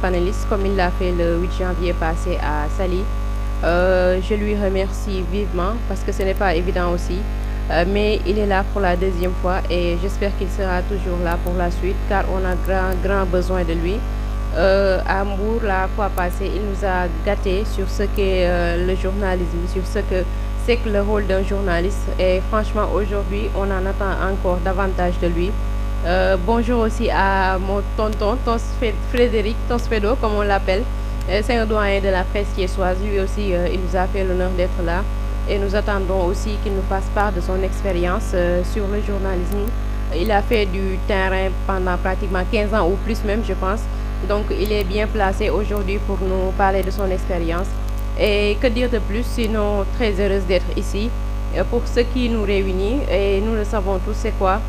panéliste comme il l'a fait le 8 janvier passé à Saly. Je lui remercie vivement parce que ce n'est pas évident aussi. Mais il est là pour la deuxième fois et j'espère qu'il sera toujours là pour la suite car on a grand besoin de lui. À Mbour, la fois passée, il nous a gâtés sur ce qu'est le journalisme, sur ce que c'est que le rôle d'un journaliste. Et franchement, aujourd'hui, on en attend encore davantage de lui. Bonjour aussi à mon tonton, Frédéric Tosfedo, comme on l'appelle. C'est un doyen de la presse thiessoise. Lui aussi, il nous a fait l'honneur d'être là. Et nous attendons aussi qu'il nous fasse part de son expérience sur le journalisme. Il a fait du terrain pendant pratiquement 15 ans ou plus même, je pense. Donc, il est bien placé aujourd'hui pour nous parler de son expérience. Et que dire de plus, sinon très heureuse d'être ici. Pour ce qui nous réunit, et nous le savons tous, c'est quoi?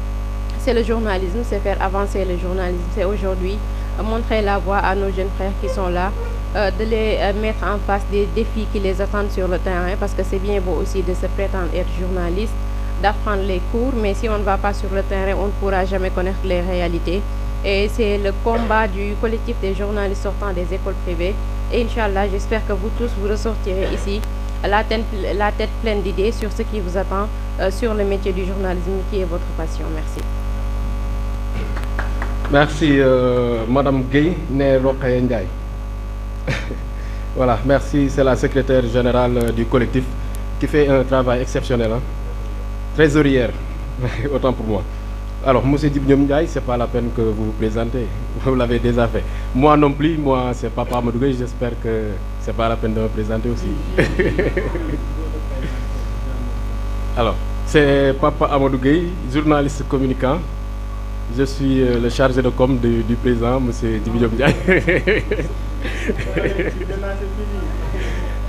C'est le journalisme, c'est faire avancer le journalisme. C'est aujourd'hui montrer la voie à nos jeunes frères qui sont là, de les mettre en face des défis qui les attendent sur le terrain, parce que c'est bien beau aussi de se prétendre être journaliste, d'apprendre les cours, mais si on ne va pas sur le terrain, on ne pourra jamais connaître les réalités. Et c'est le combat du collectif des journalistes sortant des écoles privées. Et Inch'Allah, j'espère que vous tous vous ressortirez ici la tête pleine d'idées sur ce qui vous attend sur le métier du journalisme qui est votre passion. Merci. Merci Madame Gueye Rokhaya Ndiaye. Voilà, merci, c'est la secrétaire générale du collectif qui fait un travail exceptionnel, hein. Trésorière, autant pour moi. Alors, M. Dibniom Ndiaye, ce n'est pas la peine que vous vous présentez, vous l'avez déjà fait. Moi non plus, moi c'est Papa Amadou Gueye, j'espère que ce n'est pas la peine de me présenter aussi. Alors, c'est Papa Amadou Gueye, journaliste communicant. Je suis le chargé de com du président, M. Dibniom Ndiaye.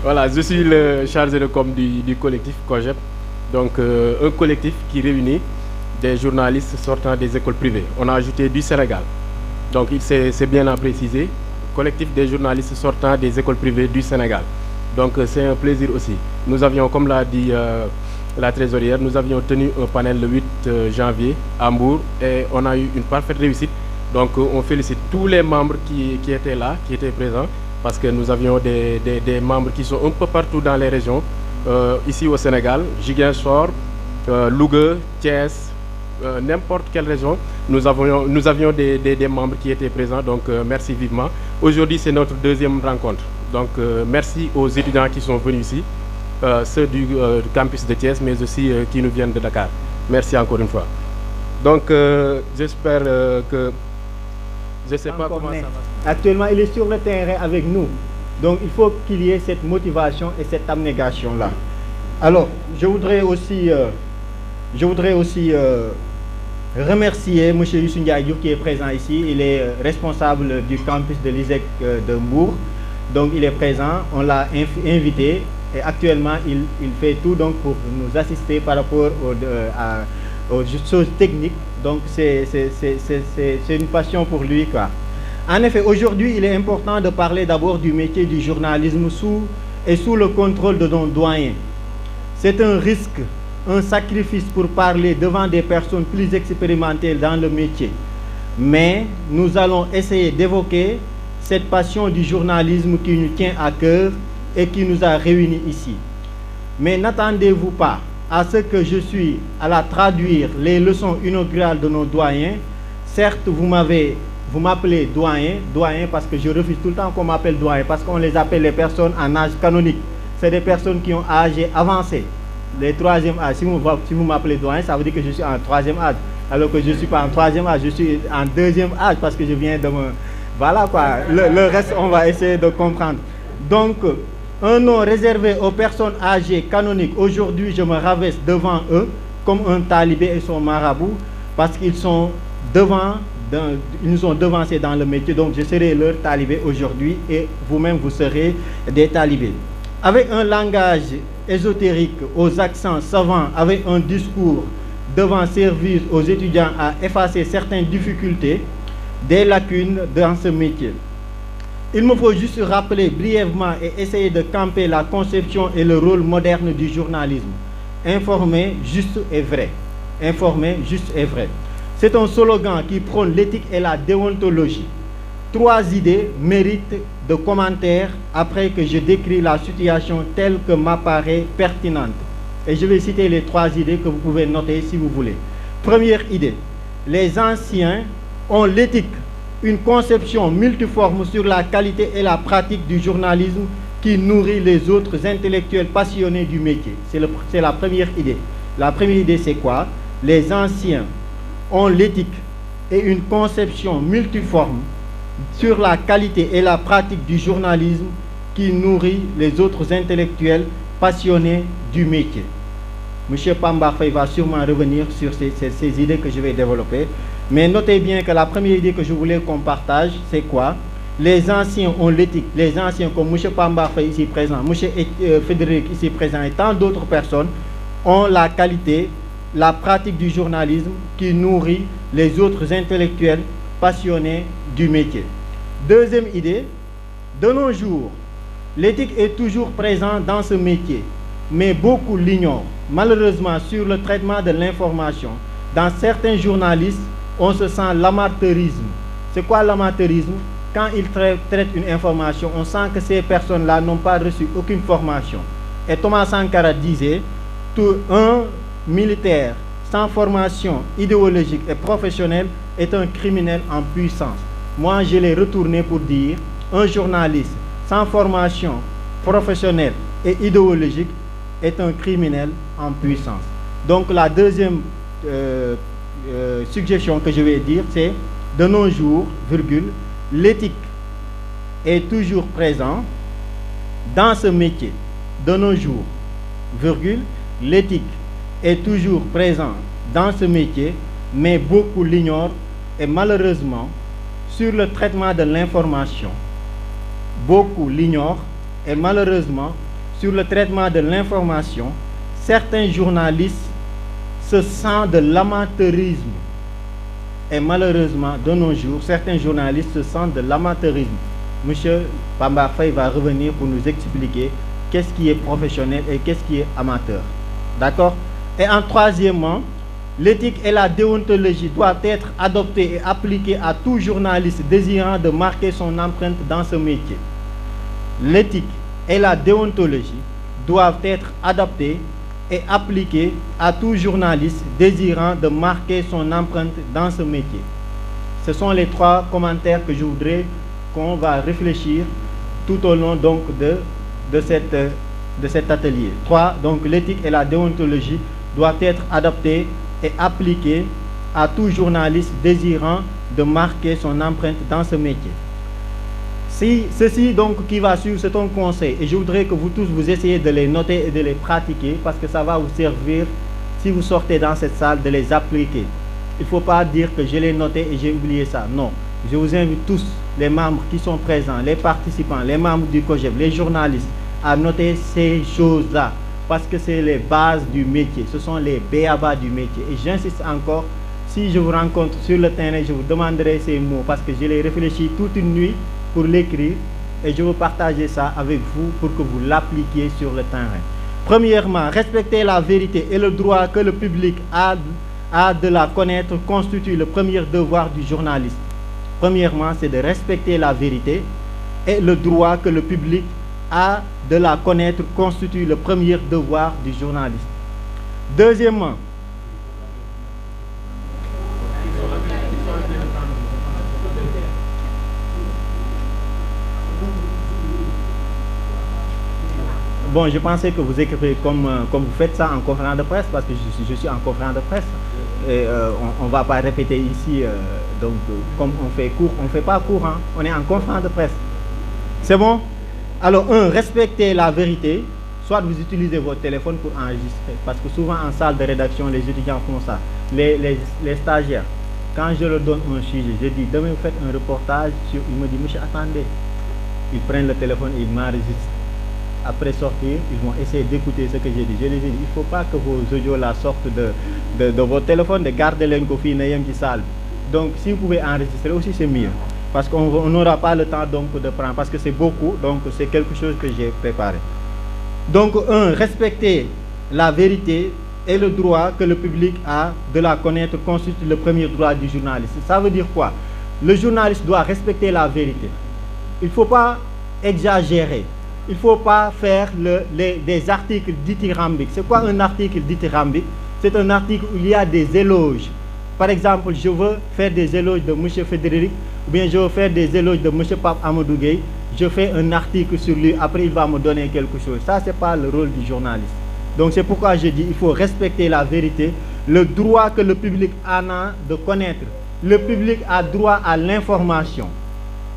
Voilà, je suis le chargé de com du collectif COGEP. Donc, un collectif qui réunit des journalistes sortant des écoles privées. On a ajouté du Sénégal. Donc, c'est bien à préciser. Collectif des journalistes sortant des écoles privées du Sénégal. Donc, c'est un plaisir aussi. Nous avions, comme l'a dit la trésorière, nous avions tenu un panel le 8 janvier à Hambourg et on a eu une parfaite réussite. Donc, on félicite tous les membres qui étaient là, qui étaient présents, parce que nous avions des membres qui sont un peu partout dans les régions. Ici au Sénégal, Ziguinchor, Louga, Thiès, n'importe quelle région, nous avions des membres qui étaient présents, donc merci vivement. Aujourd'hui, c'est notre deuxième rencontre. Donc, merci aux étudiants qui sont venus ici, ceux du campus de Thiès, mais aussi qui nous viennent de Dakar. Merci encore une fois. Donc, j'espère que... Je ne sais pas comment ça va. Actuellement, il est sur le terrain avec nous. Donc, il faut qu'il y ait cette motivation et cette abnégation-là. Alors, je voudrais aussi remercier M. Youssou Ndiaye qui est présent ici. Il est responsable du campus de l'ISEC de Mbour. Donc, il est présent. On l'a invité. Et actuellement, il fait tout donc, pour nous assister par rapport aux choses techniques. Donc, c'est une passion pour lui, quoi. En effet, aujourd'hui, il est important de parler d'abord du métier du journalisme sous le contrôle de nos doyens. C'est un risque, un sacrifice pour parler devant des personnes plus expérimentées dans le métier. Mais nous allons essayer d'évoquer cette passion du journalisme qui nous tient à cœur et qui nous a réunis ici. Mais n'attendez-vous pas à ce que je suis à la traduire les leçons inaugurales de nos doyens. Certes, vous m'appelez doyen parce que je refuse tout le temps qu'on m'appelle doyen, parce qu'on les appelle les personnes en âge canonique. C'est des personnes qui ont âge avancé. Les troisième âge, si vous m'appelez doyen, ça veut dire que je suis en troisième âge. Alors que je ne suis pas en troisième âge, je suis en deuxième âge parce que je viens de me... Voilà quoi, le reste on va essayer de comprendre. Donc, un nom réservé aux personnes âgées canoniques. Aujourd'hui, je me rabaisse devant eux comme un talibé et son marabout parce qu'ils sont ils nous ont devancés dans le métier. Donc, je serai leur talibé aujourd'hui et vous-même, vous serez des talibés. Avec un langage ésotérique, aux accents savants, avec un discours devant servir aux étudiants à effacer certaines difficultés, des lacunes dans ce métier. Il me faut juste rappeler brièvement et essayer de camper la conception et le rôle moderne du journalisme. Informer, juste et vrai. Informer, juste et vrai. C'est un slogan qui prône l'éthique et la déontologie. 3 idées méritent de commentaires après que je décris la situation telle que m'apparaît pertinente. Et je vais citer les 3 idées que vous pouvez noter si vous voulez. Première idée, les anciens ont l'éthique, une conception multiforme sur la qualité et la pratique du journalisme qui nourrit les autres intellectuels passionnés du métier. C'est la première idée. La première idée, c'est quoi? Les anciens ont l'éthique et une conception multiforme sur la qualité et la pratique du journalisme qui nourrit les autres intellectuels passionnés du métier. M. Pamba Faye va sûrement revenir sur ces idées que je vais développer. Mais notez bien que la première idée que je voulais qu'on partage, c'est quoi? Les anciens ont l'éthique. Les anciens comme M. Pamba Faye ici présent, M. Frédéric ici présent et tant d'autres personnes ont la qualité, la pratique du journalisme qui nourrit les autres intellectuels passionnés du métier. Deuxième idée, de nos jours, l'éthique est toujours présente dans ce métier, mais beaucoup l'ignorent. Malheureusement, sur le traitement de l'information, dans certains journalistes, on se sent l'amateurisme. C'est quoi l'amateurisme? Quand ils traitent une information, on sent que ces personnes-là n'ont pas reçu aucune formation. Et Thomas Sankara disait, un militaire sans formation idéologique et professionnelle est un criminel en puissance. Moi, je l'ai retourné pour dire, un journaliste sans formation professionnelle et idéologique est un criminel en puissance. Donc la deuxième suggestion que je vais dire, c'est de nos jours, virgule, l'éthique est toujours présente dans ce métier. De nos jours, virgule, l'éthique est toujours présente dans ce métier, mais beaucoup l'ignorent et malheureusement, sur le traitement de l'information, beaucoup l'ignorent et malheureusement, sur le traitement de l'information, certains journalistes se sentent de l'amateurisme. Et malheureusement, de nos jours, certains journalistes se sentent de l'amateurisme. Monsieur Pamba Faye va revenir pour nous expliquer qu'est-ce qui est professionnel et qu'est-ce qui est amateur. D'accord? Et en troisièmement, l'éthique et la déontologie doivent être adoptées et appliquées à tout journaliste désirant de marquer son empreinte dans ce métier. L'éthique et la déontologie doivent être adaptées et appliquées à tout journaliste désirant de marquer son empreinte dans ce métier. Ce sont les 3 commentaires que je voudrais qu'on va réfléchir tout au long donc de cet atelier. 3. Donc l'éthique et la déontologie doivent être adaptées et appliquées à tout journaliste désirant de marquer son empreinte dans ce métier. Ceci donc qui va suivre, c'est un conseil et je voudrais que vous tous vous essayez de les noter et de les pratiquer parce que ça va vous servir si vous sortez dans cette salle de les appliquer. Il ne faut pas dire que je l'ai noté et j'ai oublié ça. Non, je vous invite tous, les membres qui sont présents, les participants, les membres du COJEP, les journalistes, à noter ces choses-là parce que c'est les bases du métier, ce sont les b.a.-ba du métier. Et j'insiste encore, si je vous rencontre sur le terrain, je vous demanderai ces mots parce que je les réfléchi toute une nuit pour l'écrire et je veux partager ça avec vous pour que vous l'appliquiez sur le terrain. Premièrement, respecter la vérité et le droit que le public a de la connaître constitue le premier devoir du journaliste. Premièrement, c'est de respecter la vérité et le droit que le public a de la connaître constitue le premier devoir du journaliste. Deuxièmement, bon, je pensais que vous écrivez comme vous faites ça en conférence de presse, parce que je suis en conférence de presse. Et on ne va pas répéter ici, donc comme on fait cours, on ne fait pas cours, hein, on est en conférence de presse. C'est bon? Alors, respectez la vérité, soit vous utilisez votre téléphone pour enregistrer, parce que souvent en salle de rédaction, les étudiants font ça. Les stagiaires, quand je leur donne un sujet, je dis, demain vous faites un reportage, il me dit, monsieur, attendez. Ils prennent le téléphone, ils m'enregistrent. Après sortir, ils vont essayer d'écouter ce que j'ai dit. Je les ai dit, il ne faut pas que vos audios là sortent de votre téléphone, de garder les copies dans salle. Donc, si vous pouvez enregistrer aussi, c'est mieux. Parce qu'on n'aura pas le temps donc de prendre, parce que c'est beaucoup, donc c'est quelque chose que j'ai préparé. Donc, respecter la vérité et le droit que le public a de la connaître constitue le premier droit du journaliste. Ça veut dire quoi? le journaliste doit respecter la vérité. Il ne faut pas exagérer. Il ne faut pas faire des articles dithyrambiques. C'est quoi un article dithyrambique? C'est un article où il y a des éloges. Par exemple, je veux faire des éloges de M. Frédéric, ou bien je veux faire des éloges de M. Pape Amadou Gueye. Je fais un article sur lui, après il va me donner quelque chose. Ça, ce n'est pas le rôle du journaliste. Donc c'est pourquoi je dis qu'il faut respecter la vérité, le droit que le public en a de connaître. Le public a droit à l'information.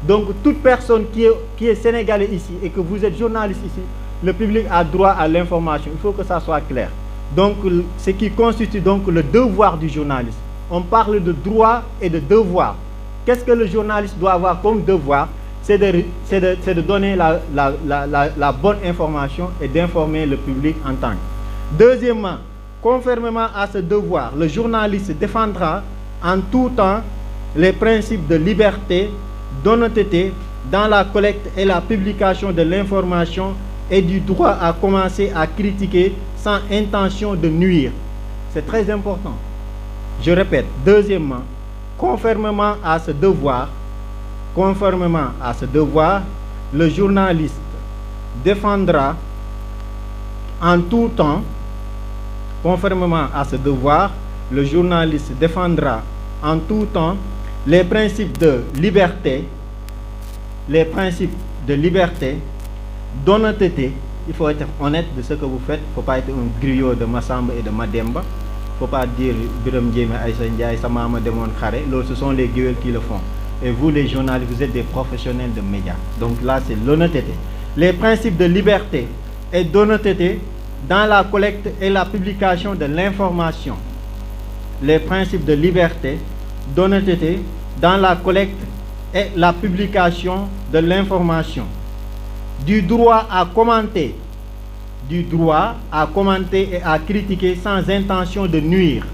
Donc toute personne qui est sénégalais ici et que vous êtes journaliste ici, le public a droit à l'information. Il faut que ça soit clair. Donc ce qui constitue donc le devoir du journaliste. On parle de droit et de devoir. Qu'est-ce que le journaliste doit avoir comme devoir? C'est de donner la bonne information et d'informer le public en tant que. Deuxièmement, conformément à ce devoir, le journaliste défendra en tout temps les principes de liberté, d'honnêteté dans la collecte et la publication de l'information et du droit à commencer à critiquer sans intention de nuire. C'est très important. Je répète, deuxièmement, conformément à ce devoir, le journaliste défendra en tout temps, conformément à ce devoir, le journaliste défendra en tout temps les principes de liberté, d'honnêteté. Il faut être honnête de ce que vous faites. Il ne faut pas être un griot de Massamba et de Mademba. Il ne faut pas dire Biram Djemé, Aïssa Ndiaye, Samama Demon Khare. Ce sont les gueules qui le font. Et vous, les journalistes, vous êtes des professionnels de médias. Donc là, c'est l'honnêteté. Les principes de liberté et d'honnêteté dans la collecte et la publication de l'information. Les principes de liberté, d'honnêteté dans la collecte et la publication de l'information. Du droit à commenter. Du droit à commenter et à critiquer sans intention de nuire.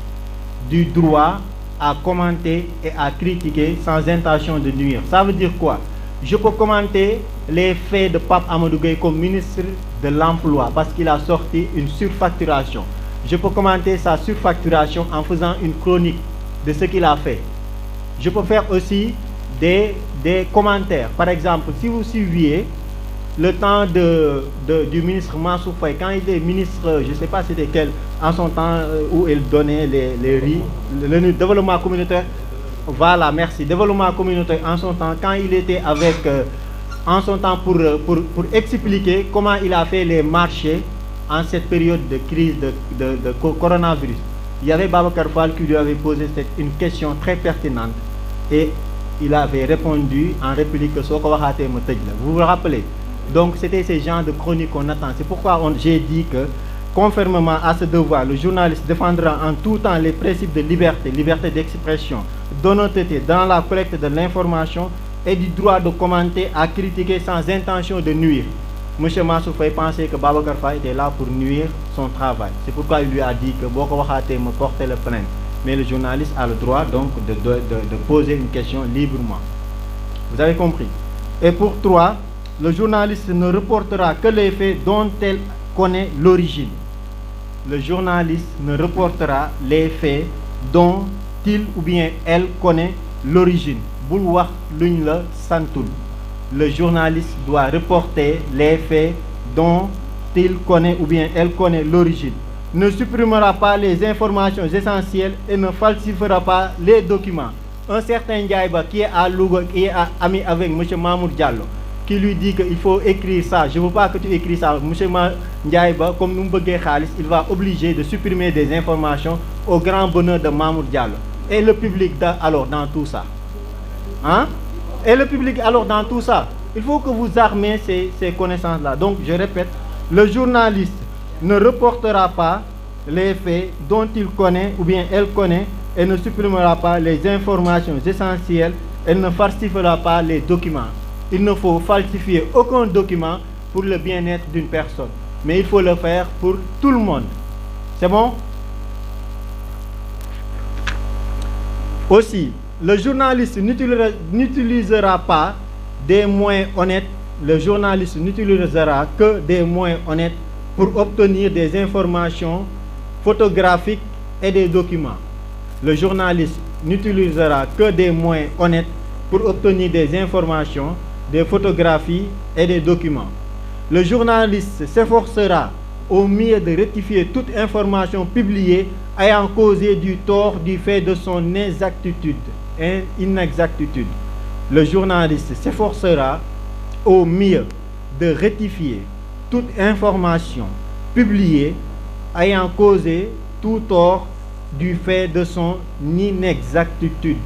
Du droit à commenter et à critiquer sans intention de nuire. Ça veut dire quoi? Je peux commenter les faits de Pape Amadou Gueye comme ministre de l'Emploi parce qu'il a sorti une surfacturation. Je peux commenter sa surfacturation en faisant une chronique de ce qu'il a fait. Je peux faire aussi des commentaires. Par exemple, si vous suiviez le temps du ministre Mansour Faye, quand il était ministre, je ne sais pas c'était quel, en son temps où il donnait les riz, le développement communautaire, voilà, merci, développement communautaire en son temps, quand il était avec, en son temps pour expliquer comment il a fait les marchés en cette période de crise de coronavirus. Il y avait Babacar Fall qui lui avait posé une question très pertinente et il avait répondu en réplique que vous vous rappelez? Donc c'était ce genre de chronique qu'on attend. C'est pourquoi j'ai dit que, conformément à ce devoir, le journaliste défendra en tout temps les principes de liberté, liberté d'expression, d'honnêteté dans la collecte de l'information et du droit de commenter à critiquer sans intention de nuire. M. Mansour Faye pensait que Babacar Faye était là pour nuire son travail. C'est pourquoi il lui a dit que Boko Wahate me portait le plainte. Mais le journaliste a le droit donc de poser une question librement. Vous avez compris? Et pour 3, le journaliste ne reportera que les faits dont elle connaît l'origine. Le journaliste ne reportera les faits dont il ou bien elle connaît l'origine. Le journaliste doit reporter les faits dont il connaît ou bien elle connaît l'origine. Ne supprimera pas les informations essentielles et ne falsifiera pas les documents. Un certain Ndiaïba qui est à Louga, qui est ami avec M. Mamour Diallo, qui lui dit qu'il faut écrire ça. Je ne veux pas que tu écris ça. M. Ndiaïba, comme nous Khalis, il va obliger de supprimer des informations au grand bonheur de Mamour Diallo. Et le public alors dans tout ça. Hein? Et le public alors dans tout ça. Il faut que vous armez ces connaissances-là. Donc je répète, le journaliste ne reportera pas les faits dont il connaît ou bien elle connaît et ne supprimera pas les informations essentielles. Elle ne falsifiera pas les documents. Il ne faut falsifier aucun document pour le bien-être d'une personne. Mais il faut le faire pour tout le monde. C'est bon? Aussi, le journaliste n'utilisera pas des moyens honnêtes. Le journaliste n'utilisera que des moyens honnêtes pour obtenir des informations photographiques et des documents. Le journaliste n'utilisera que des moyens honnêtes pour obtenir des informations, des photographies et des documents. Le journaliste s'efforcera au mieux de rectifier toute information publiée ayant causé du tort du fait de son inexactitude. Le journaliste s'efforcera au mieux de rectifier toute information publiée ayant causé tout tort du fait de son inexactitude.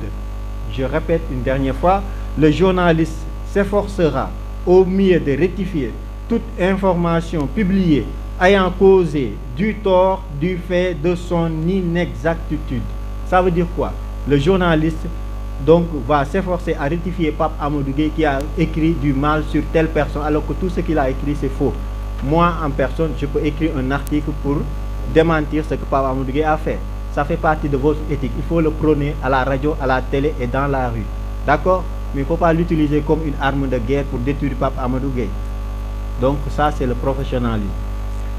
Je répète une dernière fois, le journaliste s'efforcera au mieux de rectifier toute information publiée ayant causé du tort du fait de son inexactitude. Ça veut dire quoi? Le journaliste donc va s'efforcer à rectifier Pape Amadou Gueye qui a écrit du mal sur telle personne alors que tout ce qu'il a écrit c'est faux. Moi en personne je peux écrire un article pour démentir ce que Pape Amadou Gueye a fait. Ça fait partie de votre éthique. Il faut le prôner à la radio, à la télé et dans la rue. D'accord? Mais il ne faut pas l'utiliser comme une arme de guerre pour détruire Pape Amadou Gueye. Donc ça c'est le professionnalisme.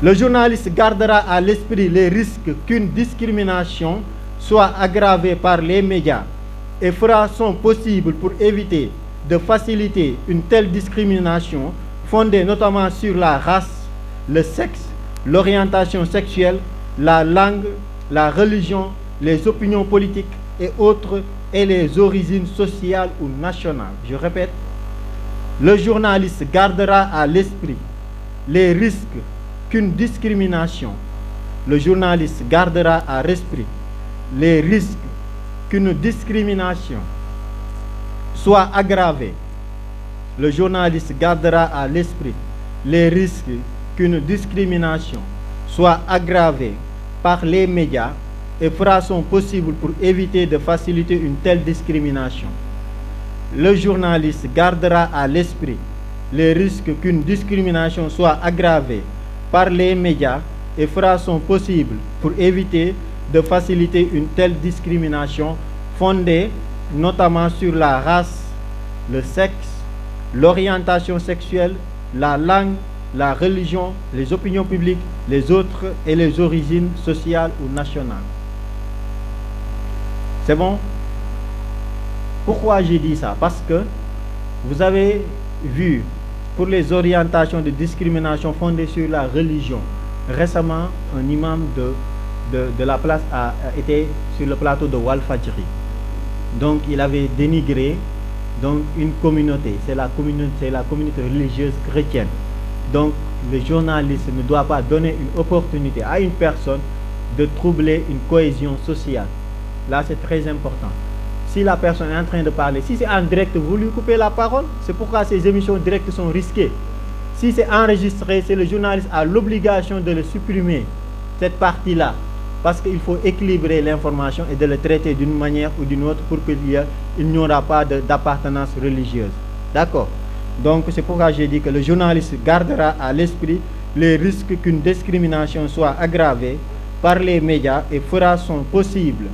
Le journaliste gardera à l'esprit les risques qu'une discrimination soit aggravée par les médias et fera son possible pour éviter de faciliter une telle discrimination fondée notamment sur la race, le sexe, l'orientation sexuelle, la langue, la religion, les opinions politiques et autres et les origines sociales ou nationales. Je répète, le journaliste gardera à l'esprit les risques qu'une discrimination, le journaliste gardera à l'esprit les risques qu'une discrimination soit aggravée. Le journaliste gardera à l'esprit les risques qu'une discrimination soit aggravée par les médias et fera son possible pour éviter de faciliter une telle discrimination. Le journaliste gardera à l'esprit les risques qu'une discrimination soit aggravée par les médias et fera son possible pour éviter de faciliter une telle discrimination fondée notamment sur la race, le sexe, l'orientation sexuelle, la langue, la religion, les opinions publiques, les autres et les origines sociales ou nationales. C'est bon? Pourquoi j'ai dit ça? Parce que vous avez vu pour les orientations de discrimination fondées sur la religion. Récemment, un imam de la place a été sur le plateau de Walfadjri. Donc, il avait dénigré donc, une communauté. C'est la communauté religieuse chrétienne. Donc, le journaliste ne doit pas donner une opportunité à une personne de troubler une cohésion sociale. Là, c'est très important. Si la personne est en train de parler, si c'est en direct, vous lui coupez la parole. C'est pourquoi ces émissions directes sont risquées. Si c'est enregistré, c'est le journaliste a l'obligation de le supprimer, cette partie-là. Parce qu'il faut équilibrer l'information et de le traiter d'une manière ou d'une autre pour qu'il n'y aura pas d'appartenance religieuse. D'accord? Donc c'est pourquoi j'ai dit que le journaliste gardera à l'esprit les risques qu'une discrimination soit aggravée par les médias et fera son possible,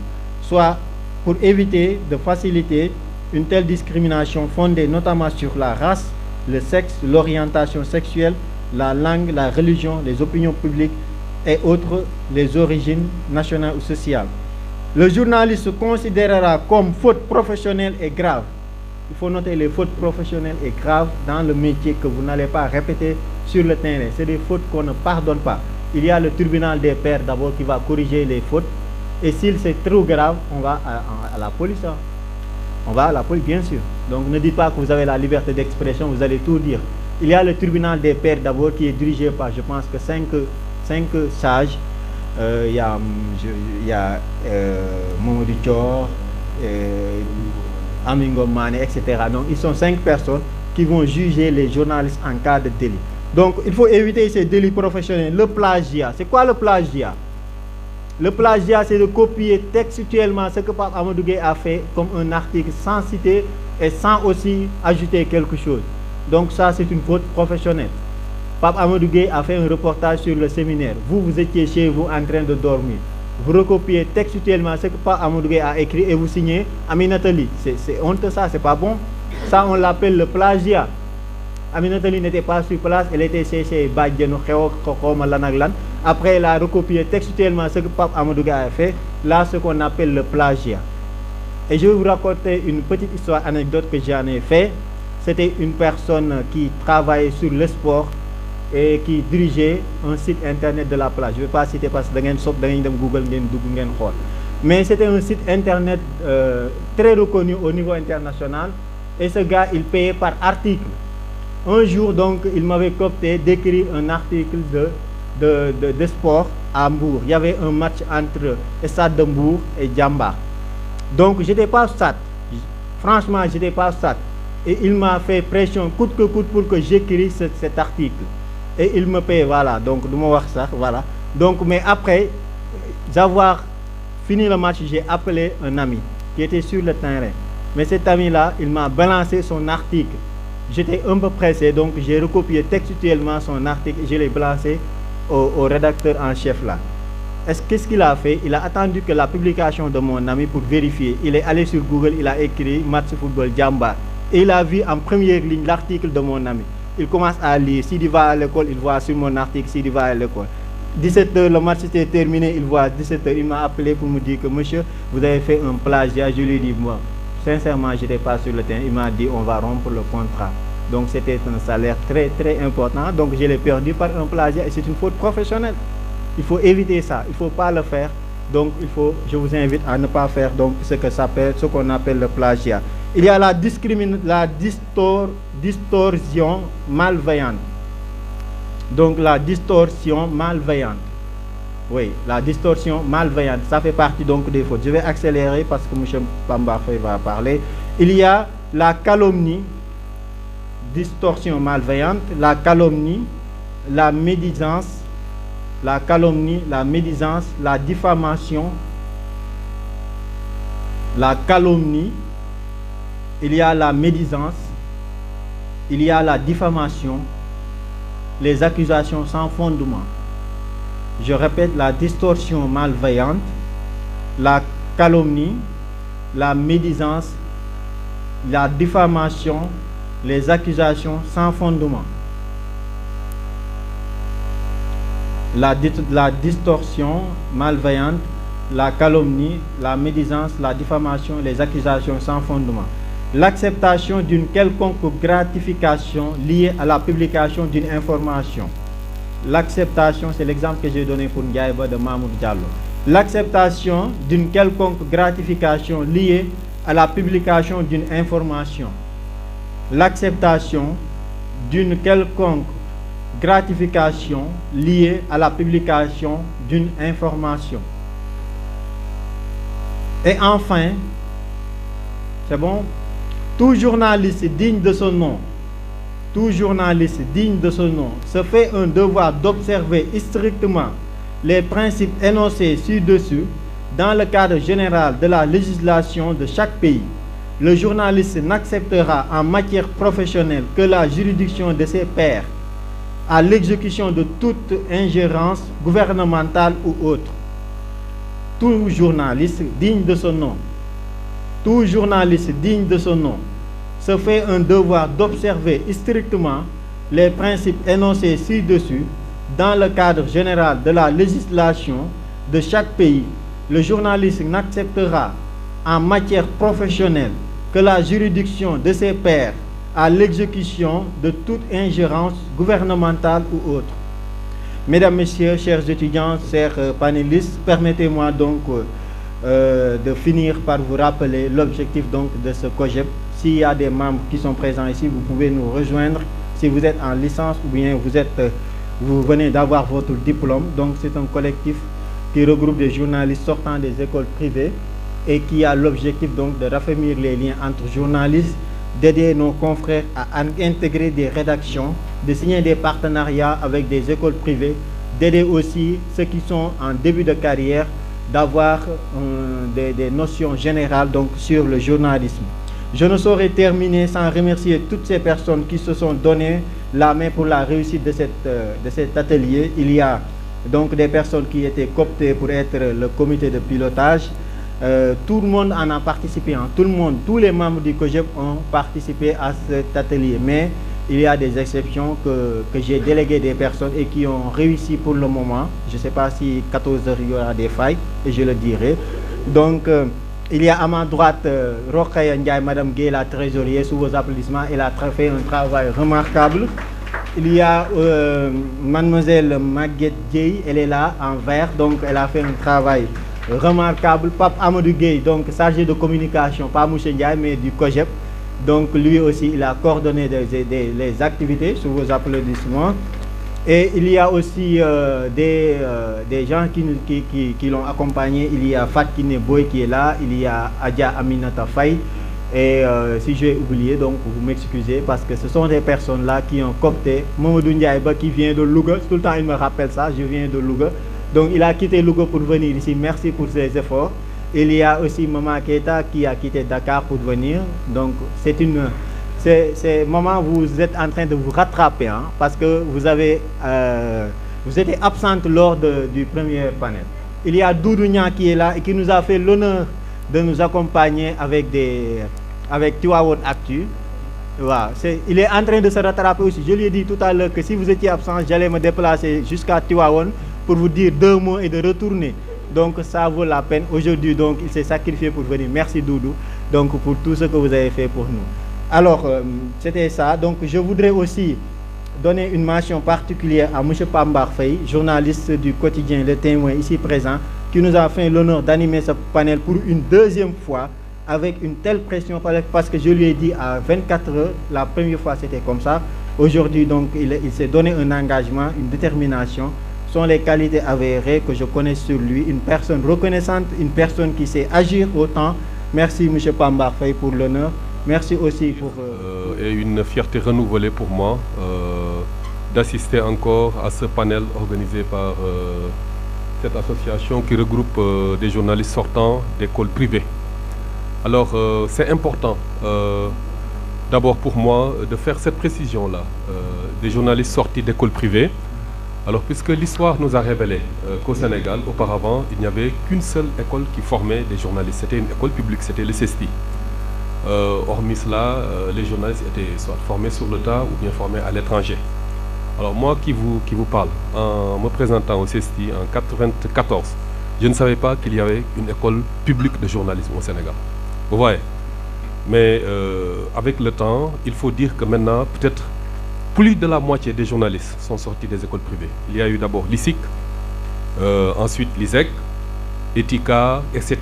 soit pour éviter de faciliter une telle discrimination fondée notamment sur la race, le sexe, l'orientation sexuelle, la langue, la religion, les opinions publiques et autres, les origines nationales ou sociales. Le journaliste considérera comme faute professionnelle et grave. Il faut noter les fautes professionnelles et graves dans le métier que vous n'allez pas répéter sur le terrain. C'est des fautes qu'on ne pardonne pas. Il y a le tribunal des pairs d'abord qui va corriger les fautes. Et s'il c'est trop grave, on va à la police. Hein. On va à la police, bien sûr. Donc ne dites pas que vous avez la liberté d'expression, vous allez tout dire. Il y a le tribunal des pairs d'abord qui est dirigé par, je pense que 5 sages. Il y a Mamadou Thior, Amingo Mané, etc. Donc ils sont 5 personnes qui vont juger les journalistes en cas de délit. Donc il faut éviter ces délits professionnels. Le plagiat, c'est quoi le plagiat? Le plagiat, c'est de copier textuellement ce que Pape Amadou Gueye a fait comme un article sans citer et sans aussi ajouter quelque chose. Donc ça, c'est une faute professionnelle. Pape Amadou Gueye a fait un reportage sur le séminaire. Vous étiez chez vous en train de dormir. Vous recopiez textuellement ce que Pape Amadou Gueye a écrit et vous signez Aminata Ly. C'est honteux ça, c'est pas bon. Ça, on l'appelle le plagiat. Aminata Ly n'était pas sur place, elle était chez Badjano, Après, elle a recopié textuellement ce que Pape Amadou Gueye a fait. Là, ce qu'on appelle le plagiat. Et je vais vous raconter une petite histoire, anecdote que j'en ai fait. C'était une personne qui travaillait sur le sport et qui dirigeait un site internet de la place. Je ne vais pas citer parce que vous avez Google, mais c'était un site internet très reconnu au niveau international. Et ce gars, il payait par article. Un jour, donc, il m'avait coopté d'écrire un article de sport à Mbour. Il y avait un match entre Stade de Mbour et Djamba. Donc, je n'étais pas stade. Franchement, je n'étais pas stade. Et il m'a fait pression coûte que coûte pour que j'écrive cet article. Et il me paye, voilà. Donc, de me ça, voilà. Donc, mais après avoir fini le match, j'ai appelé un ami qui était sur le terrain. Mais cet ami-là, il m'a balancé son article. J'étais un peu pressé, donc j'ai recopié textuellement son article et je l'ai balancé au rédacteur en chef là. Qu'est-ce qu'il a fait? Il a attendu que la publication de mon ami pour vérifier. Il est allé sur Google, il a écrit match football Djamba. Et il a vu en première ligne l'article de mon ami. Il commence à lire. S'il va à l'école, il voit sur mon article s'il va à l'école. 17h, le match était terminé, il voit 17h. Il m'a appelé pour me dire que monsieur, vous avez fait un plagiat. Je lui ai dit, moi, sincèrement, je n'étais pas sur le terrain. Il m'a dit, on va rompre le contrat. Donc c'était un salaire très très important. Donc je l'ai perdu par un plagiat et c'est une faute professionnelle. Il faut éviter ça, il ne faut pas le faire. Donc je vous invite à ne pas faire donc, ce qu'on appelle le plagiat. Il y a la distorsion malveillante. Donc la distorsion malveillante. Oui, la distorsion malveillante, ça fait partie donc des fautes. Je vais accélérer parce que M. Pambafe va parler. Il y a la calomnie, distorsion malveillante, la calomnie, la médisance, la diffamation, la calomnie, il y a la médisance, il y a la diffamation, les accusations sans fondement. Je répète, la distorsion malveillante, la calomnie, la médisance, la diffamation, les accusations sans fondement. La distorsion malveillante, la calomnie, la médisance, la diffamation, les accusations sans fondement. L'acceptation d'une quelconque gratification liée à la publication d'une information. L'acceptation, c'est l'exemple que j'ai donné pour Ndiaïba de Mahmoud Diallo. L'acceptation d'une quelconque gratification liée à la publication d'une information. L'acceptation d'une quelconque gratification liée à la publication d'une information. Et enfin, c'est bon, tout journaliste digne de ce nom, se fait un devoir d'observer strictement les principes énoncés ci-dessus dans le cadre général de la législation de chaque pays. Le journaliste n'acceptera en matière professionnelle que la juridiction de ses pairs à l'exécution de toute ingérence gouvernementale ou autre. Tout journaliste digne de ce nom, se fait un devoir d'observer strictement les principes énoncés ci-dessus dans le cadre général de la législation de chaque pays. Le journaliste n'acceptera en matière professionnelle que la juridiction de ses pairs à l'exécution de toute ingérence gouvernementale ou autre. Mesdames, Messieurs, chers étudiants, chers panélistes, permettez-moi donc de finir par vous rappeler l'objectif donc de ce COJEP. S'il y a des membres qui sont présents ici, vous pouvez nous rejoindre. Si vous êtes en licence ou bien vous venez d'avoir votre diplôme, donc c'est un collectif qui regroupe des journalistes sortant des écoles privées et qui a l'objectif donc de raffermir les liens entre journalistes, d'aider nos confrères à intégrer des rédactions, de signer des partenariats avec des écoles privées, d'aider aussi ceux qui sont en début de carrière d'avoir des notions générales donc, sur le journalisme. Je ne saurais terminer sans remercier toutes ces personnes qui se sont donné la main pour la réussite de cet atelier. Il y a donc des personnes qui étaient cooptées pour être le comité de pilotage. Tout le monde en a participé, hein. Tous les membres du COJEP ont participé à cet atelier, mais il y a des exceptions que j'ai délégué des personnes et qui ont réussi pour le moment. Je ne sais pas si 14 heures il y aura des failles, et je le dirai. Donc, Il y a à ma droite Rokhaya Ndiaye, Madame Gueye, la trésorière, sous vos applaudissements. Elle a fait un travail remarquable. Il y a Mademoiselle Maguette Gueye, elle est là en vert, donc elle a fait un travail remarquable. Pape Amadou Gueye, donc chargé de communication, pas Mouché Ndiaye, mais du COGEP. Donc lui aussi, il a coordonné les activités, sous vos applaudissements. Et il y a aussi des gens qui l'ont accompagné. Il y a Fatkine Boy qui est là, il y a Adja Aminata Faye. Et si j'ai oublié, donc vous m'excusez, parce que ce sont des personnes-là qui ont coopté. Mamadou Ndiaye qui vient de Louga, tout le temps il me rappelle ça, je viens de Louga. Donc il a quitté Louga pour venir ici, merci pour ses efforts. Il y a aussi Maman Keita qui a quitté Dakar pour venir. Donc c'est Maman, vous êtes en train de vous rattraper, hein, parce que vous étiez absente lors du premier panel. Il y a Doudou Niang qui est là et qui nous a fait l'honneur de nous accompagner avec Tivaouane Actu. Voilà, il est en train de se rattraper aussi. Je lui ai dit tout à l'heure que si vous étiez absent, j'allais me déplacer jusqu'à Tivaouane pour vous dire 2 mots et de retourner. Donc ça vaut la peine. Aujourd'hui, donc il s'est sacrifié pour venir. Merci Doudou, donc pour tout ce que vous avez fait pour nous. Alors, c'était ça. Donc je voudrais aussi donner une mention particulière à M. Pambar Faye, journaliste du quotidien Le Témoin ici présent, qui nous a fait l'honneur d'animer ce panel pour une deuxième fois avec une telle pression, parce que je lui ai dit à 24 heures, la première fois c'était comme ça. Aujourd'hui, donc, il s'est donné un engagement, une détermination. Ce sont les qualités avérées que je connais sur lui, une personne reconnaissante, une personne qui sait agir autant. Merci M. Pambar Faye pour l'honneur. Merci aussi pour... Et une fierté renouvelée pour moi d'assister encore à ce panel organisé par cette association qui regroupe des journalistes sortants d'écoles privées. Alors c'est important d'abord pour moi de faire cette précision-là, des journalistes sortis d'écoles privées. Alors puisque l'histoire nous a révélé qu'au Sénégal, auparavant, il n'y avait qu'une seule école qui formait des journalistes. C'était une école publique, c'était le CESTI. Hormis cela, les journalistes étaient soit formés sur le tas ou bien formés à l'étranger. Alors moi qui vous parle, en me présentant au CESTI en 1994, je ne savais pas qu'il y avait une école publique de journalisme au Sénégal. Vous voyez. Mais avec le temps, il faut dire que maintenant, peut-être plus de la moitié des journalistes sont sortis des écoles privées. Il y a eu d'abord l'ISIC, ensuite l'ISEC, Etika, etc.,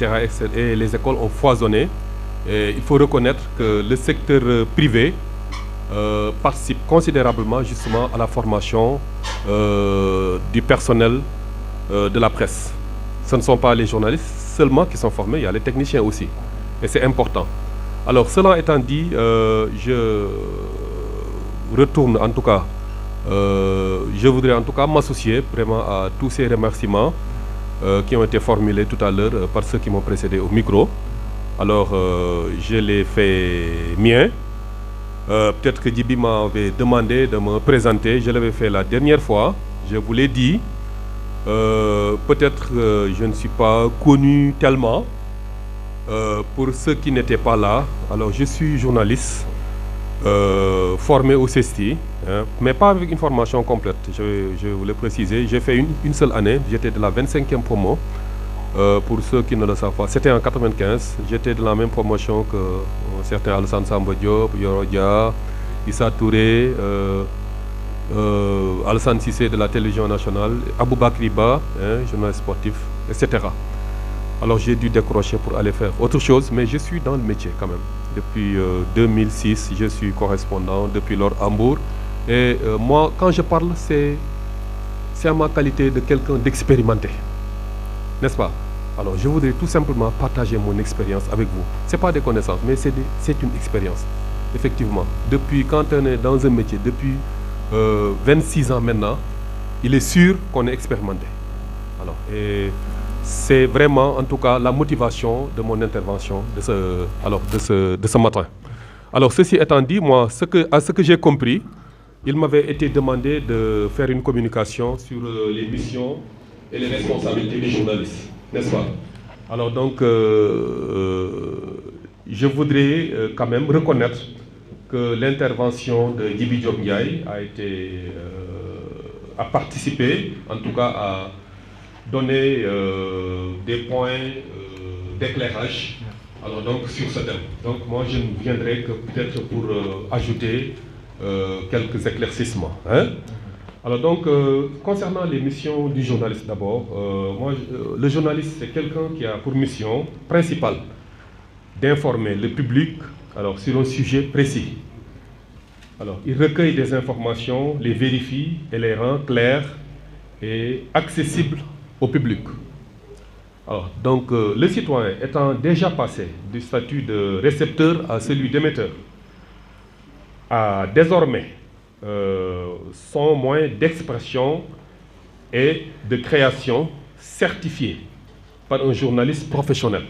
et les écoles ont foisonné. Et il faut reconnaître que le secteur privé participe considérablement justement à la formation du personnel de la presse. Ce ne sont pas les journalistes seulement qui sont formés, il y a les techniciens aussi. Et c'est important. Alors cela étant dit, je retourne en tout cas, je voudrais en tout cas m'associer vraiment à tous ces remerciements qui ont été formulés tout à l'heure par ceux qui m'ont précédé au micro. Alors je les fais miens. Peut-être que Djibi m'avait demandé de me présenter, je l'avais fait la dernière fois, je vous l'ai dit. Peut-être je ne suis pas connu tellement. Pour ceux qui n'étaient pas là, alors je suis journaliste formé au CESTI, hein, mais pas avec une formation complète, je voulais préciser. J'ai fait une seule année, j'étais de la 25e promo. Pour ceux qui ne le savent pas, c'était en 1995, j'étais de la même promotion que certains Alassane Samba Diop, Yoro Dia, Issa Touré, Alassane Cissé de la télévision nationale, Aboubakri Ba, hein, journaliste sportif, etc. Alors j'ai dû décrocher pour aller faire autre chose, mais je suis dans le métier quand même. Depuis 2006, je suis correspondant, depuis lors à Hambourg. Et moi, quand je parle, c'est à ma qualité de quelqu'un d'expérimenté. N'est-ce pas? Alors je voudrais tout simplement partager mon expérience avec vous. Ce n'est pas des connaissances, mais c'est une expérience. Effectivement, depuis quand on est dans un métier, depuis 26 ans maintenant, il est sûr qu'on est expérimenté. Alors, et c'est vraiment en tout cas la motivation de mon intervention de ce matin. Alors ceci étant dit, moi, à ce que j'ai compris, il m'avait été demandé de faire une communication sur les missions et les responsabilités des journalistes, n'est-ce pas? Alors donc, je voudrais quand même reconnaître que l'intervention de Djibi Diop Ndiaye a participé, en tout cas à donner des points d'éclairage Alors donc sur ce thème. Donc moi je ne viendrai que peut-être pour ajouter quelques éclaircissements. Hein? Alors donc concernant les missions du journaliste d'abord, le journaliste c'est quelqu'un qui a pour mission principale d'informer le public alors, sur un sujet précis. Alors il recueille des informations, les vérifie et les rend claires et accessibles au public. Alors, donc, le citoyen étant déjà passé du statut de récepteur à celui d'émetteur, a désormais son moyen d'expression et de création certifié par un journaliste professionnel,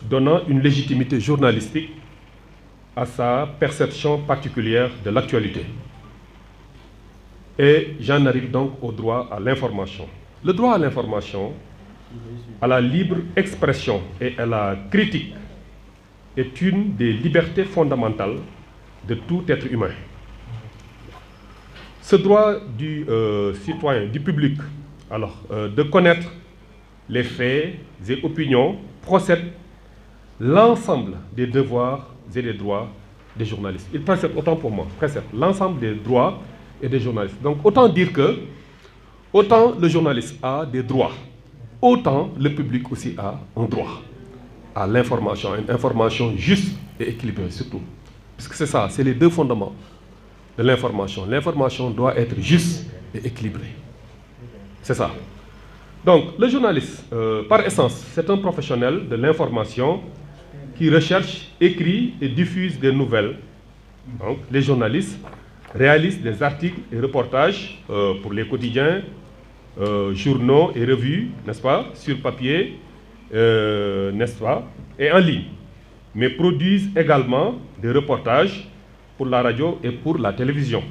donnant une légitimité journalistique à sa perception particulière de l'actualité. Et j'en arrive donc au droit à l'information. Le droit à l'information, à la libre expression et à la critique est une des libertés fondamentales de tout être humain. Ce droit du citoyen, du public, alors, de connaître les faits et opinions procède l'ensemble des devoirs et des droits des journalistes. Il précède, autant pour moi, précède l'ensemble des droits et des journalistes. Donc autant dire que, autant le journaliste a des droits, autant le public aussi a un droit à l'information, une information juste et équilibrée surtout. Parce que c'est ça, c'est les deux fondements de l'information. L'information doit être juste et équilibrée. C'est ça. Donc le journaliste, par essence, c'est un professionnel de l'information qui recherche, écrit et diffuse des nouvelles. Donc les journalistes réalisent des articles et reportages pour les quotidiens, journaux et revues, n'est-ce pas, sur papier, n'est-ce pas, et en ligne, mais produisent également des reportages pour la radio et pour la télévision.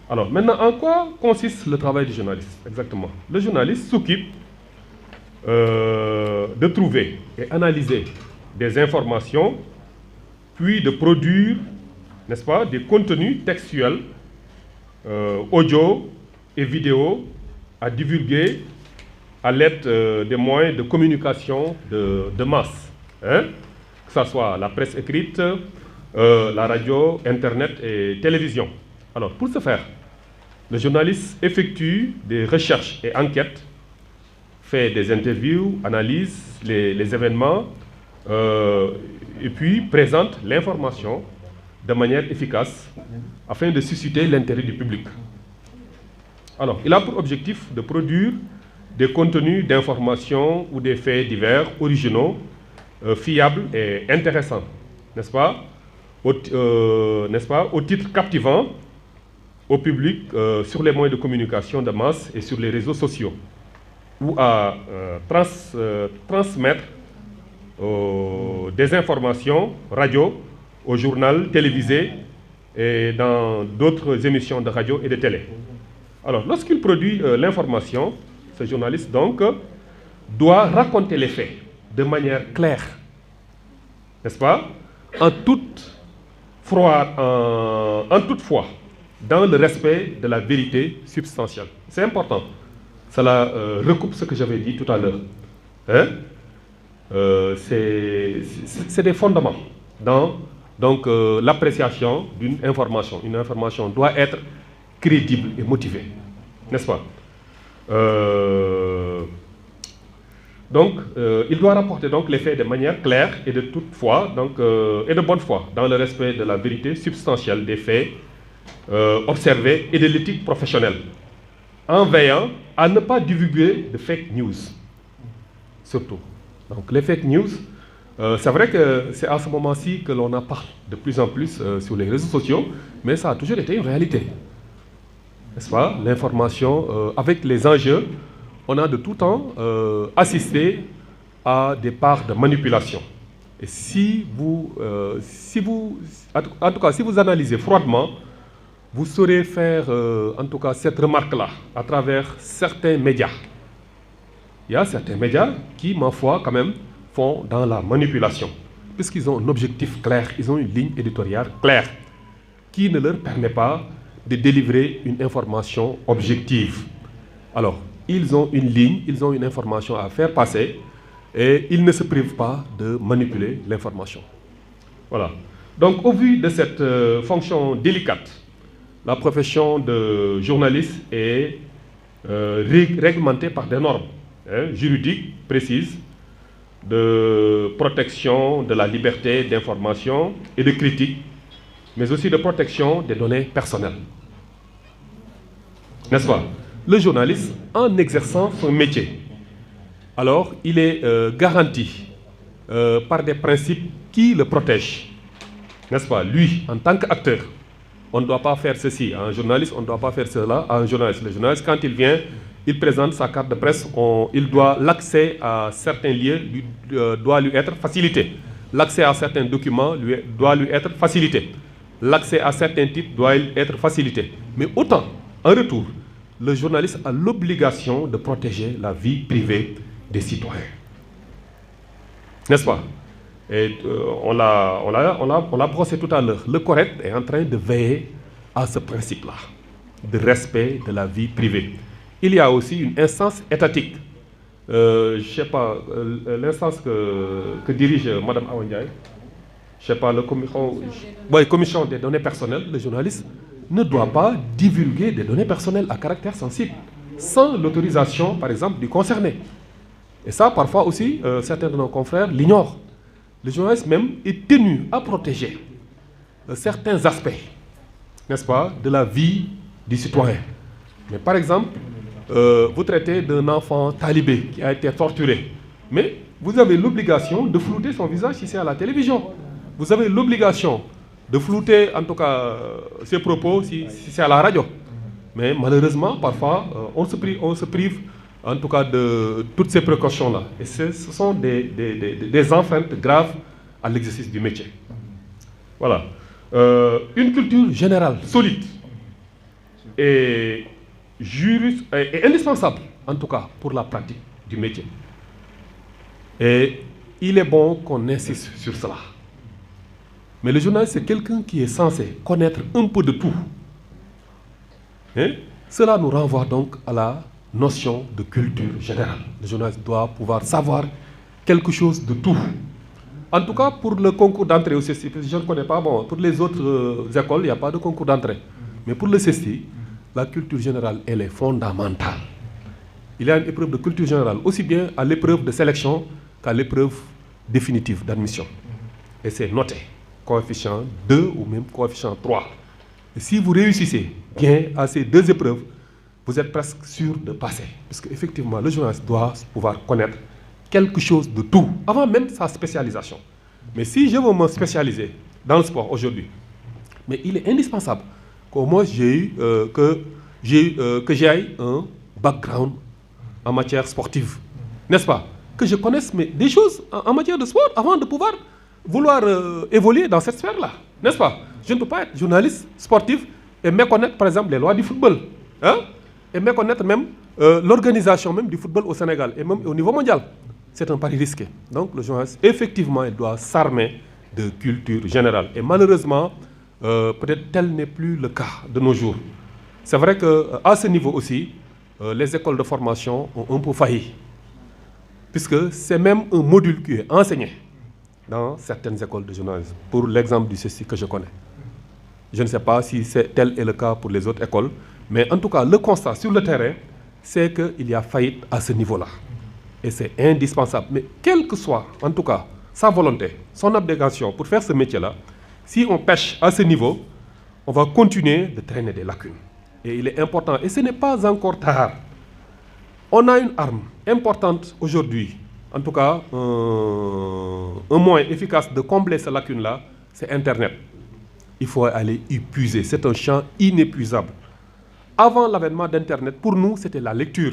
Alors maintenant, en quoi consiste le travail du journaliste exactement? Le journaliste s'occupe de trouver et analyser des informations, puis de produire, n'est-ce pas, des contenus textuels, audio et vidéo à divulguer à l'aide des moyens de communication de masse, hein? Que ce soit la presse écrite, la radio, Internet et télévision. Alors, pour ce faire, le journaliste effectue des recherches et enquêtes, fait des interviews, analyse les événements, et puis présente l'information de manière efficace afin de susciter l'intérêt du public. Alors, il a pour objectif de produire des contenus d'information ou des faits divers originaux, fiables et intéressants, n'est-ce pas, au titre captivant au public sur les moyens de communication de masse et sur les réseaux sociaux, ou à transmettre des informations radio, au journal télévisé et dans d'autres émissions de radio et de télé. Alors, lorsqu'il produit l'information, ce journaliste donc doit raconter les faits de manière claire, n'est-ce pas, en toute foi, dans le respect de la vérité substantielle. C'est important. Cela recoupe ce que j'avais dit tout à l'heure. Hein? C'est des fondements dans l'appréciation d'une information. Une information doit être crédible et motivée, n'est-ce pas? Il doit rapporter donc les faits de manière claire et de toute foi, et de bonne foi, dans le respect de la vérité substantielle des faits observés et de l'éthique professionnelle, en veillant à ne pas divulguer de fake news, surtout. Donc les fake news, c'est vrai que c'est à ce moment-ci que l'on en parle de plus en plus sur les réseaux sociaux, mais ça a toujours été une réalité. N'est-ce pas? L'information, avec les enjeux, on a de tout temps assisté à des parts de manipulation. Et si vous analysez froidement, vous saurez faire en tout cas cette remarque-là à travers certains médias. Il y a certains médias qui, ma foi, quand même, font dans la manipulation, puisqu'ils ont un objectif clair, ils ont une ligne éditoriale claire, qui ne leur permet pas de délivrer une information objective. Alors, ils ont une ligne, ils ont une information à faire passer, et il ne se prive pas de manipuler l'information. Voilà. Donc, au vu de cette fonction délicate, la profession de journaliste est réglementée par des normes juridiques précises de protection de la liberté d'information et de critique, mais aussi de protection des données personnelles. N'est-ce pas? Le journaliste, en exerçant son métier, alors il est garanti par des principes qui le protègent. N'est-ce pas? Lui, en tant qu'acteur, on ne doit pas faire ceci. À un journaliste, on ne doit pas faire cela à un journaliste. Le journaliste, quand il vient, il présente sa carte de presse, l'accès à certains lieux doit lui être facilité. L'accès à certains documents doit lui être facilité. L'accès à certains titres doit être facilité. Mais autant, en retour, le journaliste a l'obligation de protéger la vie privée des citoyens. N'est-ce pas? Et on l'a brossé tout à l'heure. Le correct est en train de veiller à ce principe-là, de respect de la vie privée. Il y a aussi une instance étatique. Je ne sais pas, l'instance que dirige Mme Awandiaï, je ne sais pas, commission des données personnelles, le journaliste ne doit pas divulguer des données personnelles à caractère sensible, sans l'autorisation, par exemple, du concerné. Et ça, parfois aussi, certains de nos confrères l'ignorent. Le journaliste même est tenu à protéger certains aspects, n'est-ce pas, de la vie du citoyen. Mais par exemple, vous traitez d'un enfant talibé qui a été torturé, mais vous avez l'obligation de flouter son visage si c'est à la télévision. Vous avez l'obligation de flouter, en tout cas, ses propos si c'est à la radio. Mais malheureusement, parfois, on se prive, en tout cas, de toutes ces précautions-là. Et ce sont des enfreintes graves à l'exercice du métier. Voilà. Une culture générale, solide, et indispensable, en tout cas, pour la pratique du métier. Et il est bon qu'on insiste sur cela. Mais le journaliste, c'est quelqu'un qui est censé connaître un peu de tout. Cela nous renvoie donc à la notion de culture générale. Le journaliste doit pouvoir savoir quelque chose de tout. En tout cas, pour le concours d'entrée au CESTI, je ne connais pas, bon, pour les autres écoles, il n'y a pas de concours d'entrée. Mais pour le CESTI, la culture générale, elle est fondamentale. Il y a une épreuve de culture générale, aussi bien à l'épreuve de sélection qu'à l'épreuve définitive d'admission. Et c'est noté, coefficient 2 ou même coefficient 3. Et si vous réussissez bien à ces deux épreuves, vous êtes presque sûr de passer. Parce qu'effectivement, le journaliste doit pouvoir connaître quelque chose de tout, avant même sa spécialisation. Mais si je veux me spécialiser dans le sport aujourd'hui, mais il est indispensable qu'au moins que j'aie un background en matière sportive. N'est-ce pas? Que je connaisse des choses en matière de sport avant de pouvoir vouloir évoluer dans cette sphère-là. N'est-ce pas? Je ne peux pas être journaliste sportif et méconnaître, par exemple, les lois du football. Et méconnaître même l'organisation même du football au Sénégal et même au niveau mondial. C'est un pari risqué. Donc le journaliste, effectivement, il doit s'armer de culture générale. Et malheureusement, peut-être tel n'est plus le cas de nos jours. C'est vrai qu'à ce niveau aussi, les écoles de formation ont un peu failli. Puisque c'est même un module qui est enseigné dans certaines écoles de journalisme, pour l'exemple du CESTI que je connais. Je ne sais pas si tel est le cas pour les autres écoles, mais en tout cas, le constat sur le terrain, c'est qu'il y a faillite à ce niveau-là. Et c'est indispensable. Mais quelle que soit, en tout cas, sa volonté, son abnégation pour faire ce métier-là, si on pêche à ce niveau, on va continuer de traîner des lacunes. Et il est important, et ce n'est pas encore tard. On a une arme importante aujourd'hui, en tout cas, un moyen efficace de combler ces lacunes-là, c'est Internet. Il faut aller y puiser. C'est un champ inépuisable. Avant l'avènement d'Internet, pour nous, c'était la lecture.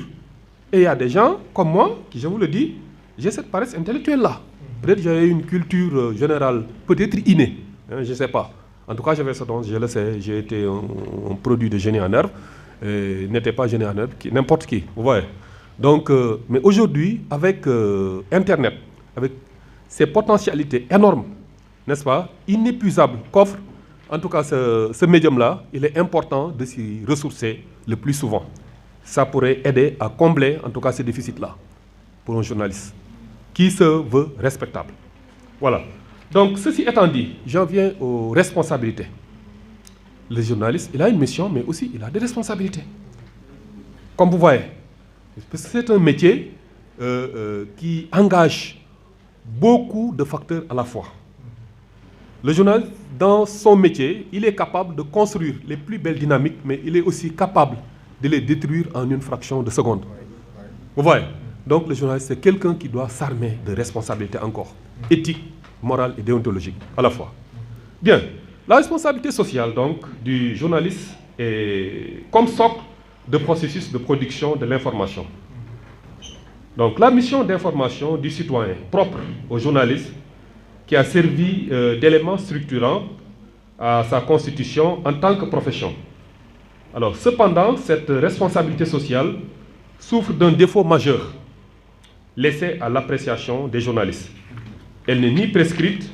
Et il y a des gens comme moi, qui, je vous le dis, j'ai cette paresse intellectuelle-là. Peut-être j'ai une culture générale, peut-être innée, je ne sais pas. En tout cas, j'avais ce don, je le sais, j'ai été un produit de génie en herbe, et n'était pas génie en herbe, n'importe qui, vous voyez. Donc, mais aujourd'hui, avec Internet, avec ses potentialités énormes, n'est-ce pas, inépuisables, qu'offre, en tout cas, ce médium-là, il est important de s'y ressourcer le plus souvent. Ça pourrait aider à combler, en tout cas, ces déficits-là, pour un journaliste qui se veut respectable. Voilà. Donc, ceci étant dit, j'en viens aux responsabilités. Le journaliste, il a une mission, mais aussi il a des responsabilités. Comme vous voyez, parce que c'est un métier qui engage beaucoup de facteurs à la fois. Le journaliste, dans son métier, il est capable de construire les plus belles dynamiques, mais il est aussi capable de les détruire en une fraction de seconde. Vous voyez? Donc le journaliste, c'est quelqu'un qui doit s'armer de responsabilités encore, éthique, morale et déontologique à la fois. Bien, la responsabilité sociale donc du journaliste est comme socle de processus de production de l'information. Donc la mission d'information du citoyen propre au journaliste qui a servi d'élément structurant à sa constitution en tant que profession. Alors cependant, cette responsabilité sociale souffre d'un défaut majeur laissé à l'appréciation des journalistes. Elle n'est ni prescrite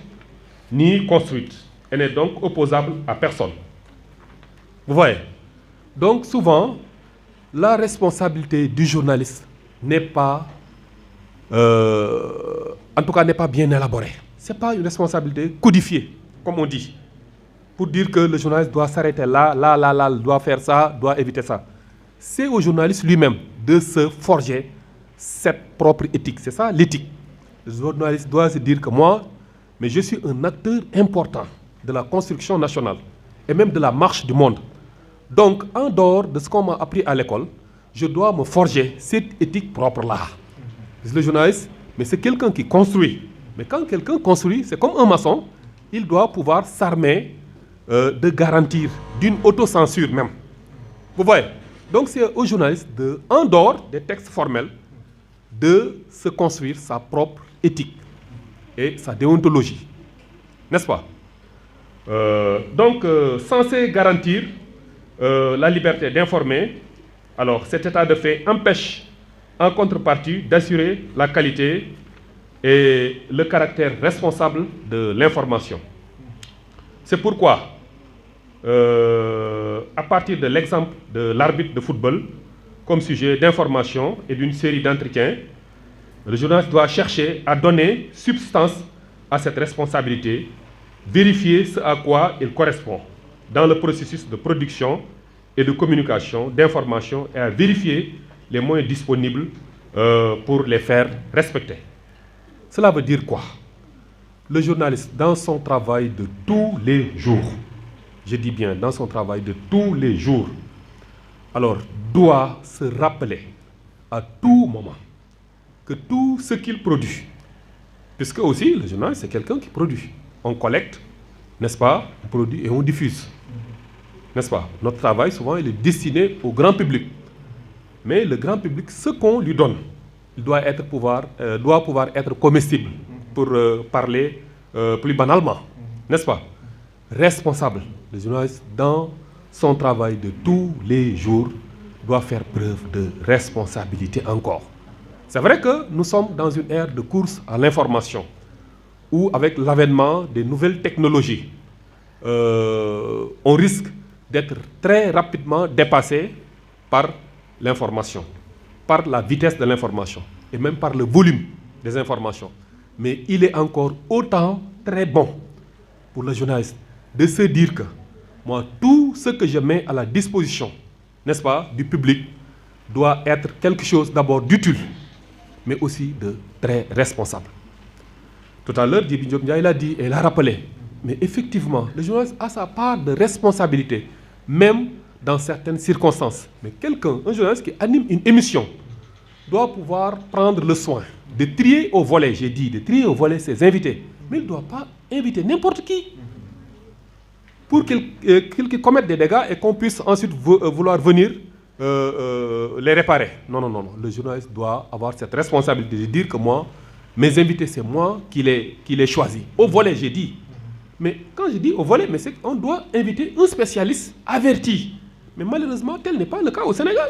ni construite. Elle n'est donc opposable à personne. Vous voyez? Donc souvent, la responsabilité du journaliste n'est pas, en tout cas, n'est pas bien élaborée. Ce n'est pas une responsabilité codifiée, comme on dit, pour dire que le journaliste doit s'arrêter là, doit faire ça, doit éviter ça. C'est au journaliste lui-même de se forger cette propre éthique. C'est ça l'éthique. Le journaliste doit se dire que moi, mais je suis un acteur important de la construction nationale et même de la marche du monde. Donc, en dehors de ce qu'on m'a appris à l'école, je dois me forger cette éthique propre-là. Le journaliste, mais c'est quelqu'un qui construit. Mais quand quelqu'un construit, c'est comme un maçon, il doit pouvoir s'armer de garantir, d'une autocensure même. Vous voyez? Donc c'est au journaliste, en dehors des textes formels, de se construire sa propre éthique et sa déontologie. N'est-ce pas? Censé garantir la liberté d'informer, alors cet état de fait empêche en contrepartie d'assurer la qualité et le caractère responsable de l'information. C'est pourquoi, à partir de l'exemple de l'arbitre de football, comme sujet d'information et d'une série d'entretiens, le journaliste doit chercher à donner substance à cette responsabilité, vérifier ce à quoi il correspond dans le processus de production et de communication d'informations et à vérifier les moyens disponibles pour les faire respecter. Cela veut dire quoi? Le journaliste, dans son travail de tous les jours, je dis bien dans son travail de tous les jours, alors doit se rappeler à tout moment que tout ce qu'il produit, puisque aussi le journaliste c'est quelqu'un qui produit, on collecte, n'est-ce pas, on produit et on diffuse, n'est-ce pas? Notre travail souvent il est destiné au grand public, mais le grand public, ce qu'on lui donne, il doit pouvoir être comestible, pour parler plus banalement, n'est-ce pas? Responsable. Le journaliste, dans son travail de tous les jours, doit faire preuve de responsabilité encore. C'est vrai que nous sommes dans une ère de course à l'information, où avec l'avènement des nouvelles technologies, on risque d'être très rapidement dépassé par l'information, par la vitesse de l'information, et même par le volume des informations. Mais il est encore autant très bon pour le journaliste de se dire que moi, tout ce que je mets à la disposition, n'est-ce pas, du public, doit être quelque chose d'abord d'utile, mais aussi de très responsable. Tout à l'heure, Djibi Diop Ndiaye l'a dit et l'a rappelé. Mais effectivement, le journaliste a sa part de responsabilité, même dans certaines circonstances. Mais un journaliste qui anime une émission, doit pouvoir prendre le soin de trier au volet, j'ai dit, de trier au volet ses invités. Mais il ne doit pas inviter n'importe qui pour qu'ils commettent des dégâts et qu'on puisse ensuite vouloir venir les réparer. Non, non, non, non. Le journaliste doit avoir cette responsabilité de dire que moi, mes invités, c'est moi qui les choisis. Au volet, j'ai dit. Mais quand je dis au volet, c'est qu'on doit inviter un spécialiste averti. Mais malheureusement, tel n'est pas le cas au Sénégal.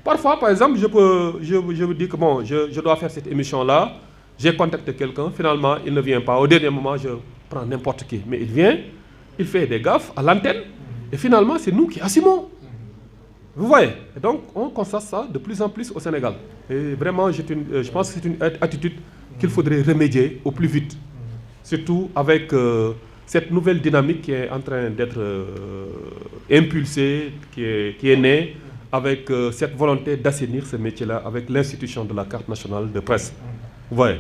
Parfois, par exemple, je me dis que bon, je dois faire cette émission-là, j'ai contacté quelqu'un, finalement, il ne vient pas. Au dernier moment, je prends n'importe qui. Mais il vient, il fait des gaffes à l'antenne, et finalement, c'est nous qui assumons. Vous voyez? Et donc, on constate ça de plus en plus au Sénégal. Et vraiment, je pense que c'est une attitude qu'il faudrait remédier au plus vite. Surtout avec cette nouvelle dynamique qui est en train d'être impulsée, qui est née avec cette volonté d'assainir ce métier-là avec l'institution de la carte nationale de presse. Vous voyez.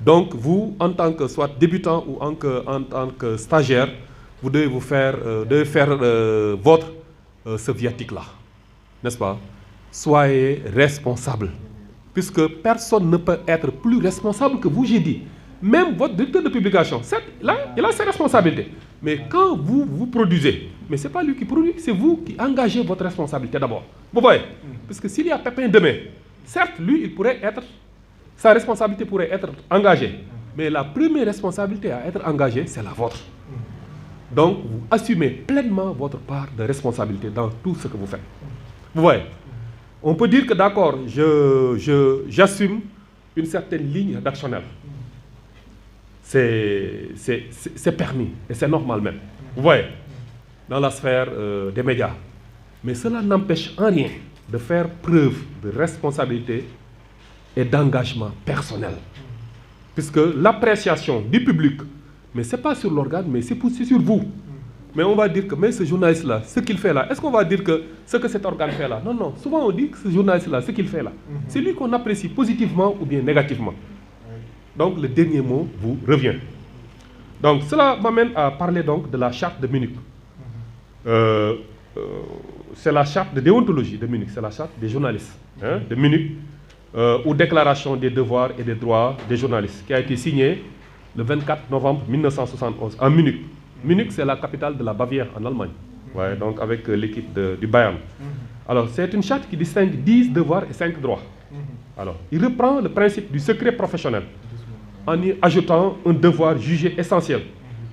Donc vous, en tant que soit débutant ou en tant que stagiaire, vous devez faire votre ce viatique-là, n'est-ce pas? Soyez responsable, puisque personne ne peut être plus responsable que vous, j'ai dit. Même votre directeur de publication, là, il a ses responsabilités. Mais quand vous produisez, mais ce n'est pas lui qui produit, c'est vous qui engagez votre responsabilité d'abord. Vous voyez? Parce que s'il y a pépin demain, certes, lui, sa responsabilité pourrait être engagée. Mais la première responsabilité à être engagée, c'est la vôtre. Donc, vous assumez pleinement votre part de responsabilité dans tout ce que vous faites. Vous voyez? On peut dire que d'accord, j'assume une certaine ligne d'actionnel. C'est permis et c'est normal même. Vous voyez, dans la sphère des médias. Mais cela n'empêche en rien de faire preuve de responsabilité et d'engagement personnel. Puisque l'appréciation du public, mais ce n'est pas sur l'organe, mais c'est sur vous. Mais on va dire que mais ce journaliste-là, ce qu'il fait là, est-ce qu'on va dire que ce que cet organe fait là? Non, non. Souvent on dit que ce journaliste-là, ce qu'il fait là, c'est lui qu'on apprécie positivement ou bien négativement. Donc le dernier mot vous revient. Donc cela m'amène à parler donc de la charte de Munich. C'est la charte de déontologie de Munich, c'est la charte des journalistes de Munich, ou déclaration des devoirs et des droits des journalistes, qui a été signée le 24 novembre 1971 à Munich. Munich, c'est la capitale de la Bavière en Allemagne, ouais, donc avec l'équipe du Bayern. Alors c'est une charte qui distingue 10 devoirs et 5 droits. Alors, il reprend le principe du secret professionnel en y ajoutant un devoir jugé essentiel,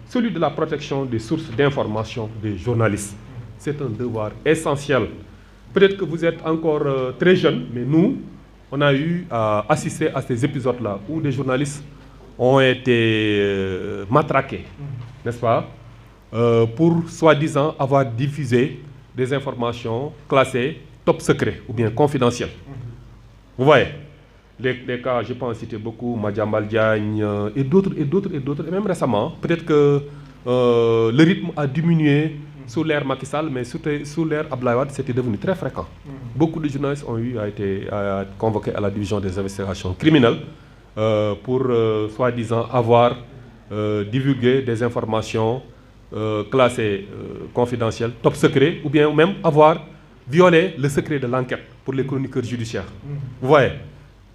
celui de la protection des sources d'information des journalistes. C'est un devoir essentiel. Peut-être que vous êtes encore très jeune, mais nous, on a eu à assister à ces épisodes-là où des journalistes ont été matraqués, n'est-ce pas, pour soi-disant avoir diffusé des informations classées top secret ou bien confidentielles. Vous voyez, les cas, je peux en citer beaucoup, Madiambal Diagne et d'autres, et même récemment, peut-être que le rythme a diminué sous l'ère Macky Sall, mais sous l'ère Abdoulaye Wade, c'était devenu très fréquent. Beaucoup de journalistes ont eu à être convoqués à la division des investigations criminelles pour, soi-disant, avoir divulgué des informations classées confidentielles, top secret, ou bien même avoir violé le secret de l'enquête pour les chroniqueurs judiciaires. Vous voyez?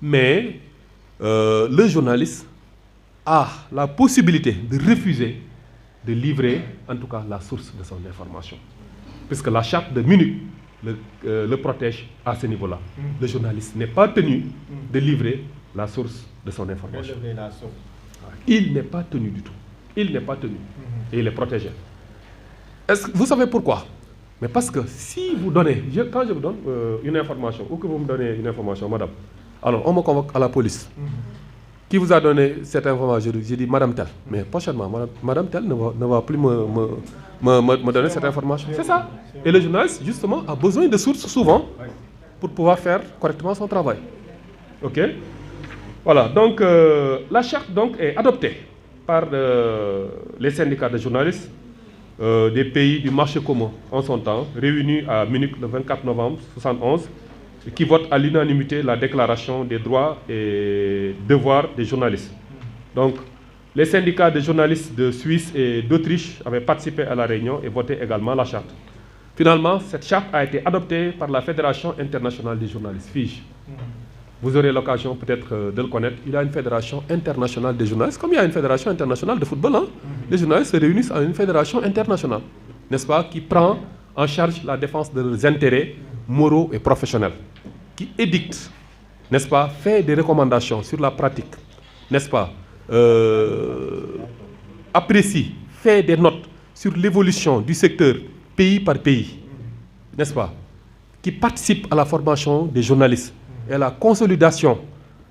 Mais le journaliste a la possibilité de refuser de livrer, en tout cas, la source de son information. Puisque la charte de Munich le protège à ce niveau-là. Le journaliste n'est pas tenu de livrer la source de son information. Il n'est pas tenu du tout. Il n'est pas tenu. Et il est protégé. Vous savez pourquoi? Mais parce que si vous donnez, quand je vous donne une information, ou que vous me donnez une information, madame, alors on me convoque à la police. Qui vous a donné cette information? J'ai dit madame telle. Mais prochainement, madame telle ne va plus me donner cette information. C'est ça. Et le journaliste, justement, a besoin de sources souvent pour pouvoir faire correctement son travail. OK? Voilà. Donc, la charte donc, est adoptée par les syndicats de journalistes des pays du marché commun en son temps, réunis à Munich le 24 novembre 1971, qui votent à l'unanimité la déclaration des droits et devoirs des journalistes. Donc, les syndicats de journalistes de Suisse et d'Autriche avaient participé à la réunion et voté également la charte. Finalement, cette charte a été adoptée par la Fédération internationale des journalistes, FIJ. Vous aurez l'occasion peut-être de le connaître. Il y a une fédération internationale des journalistes, comme il y a une fédération internationale de football. Hein? Les journalistes se réunissent à une fédération internationale, n'est-ce pas, qui prend en charge la défense de leurs intérêts moraux et professionnels, qui édicte, n'est-ce pas, fait des recommandations sur la pratique, n'est-ce pas, apprécie, fait des notes sur l'évolution du secteur pays par pays, n'est-ce pas, qui participe à la formation des journalistes et à la consolidation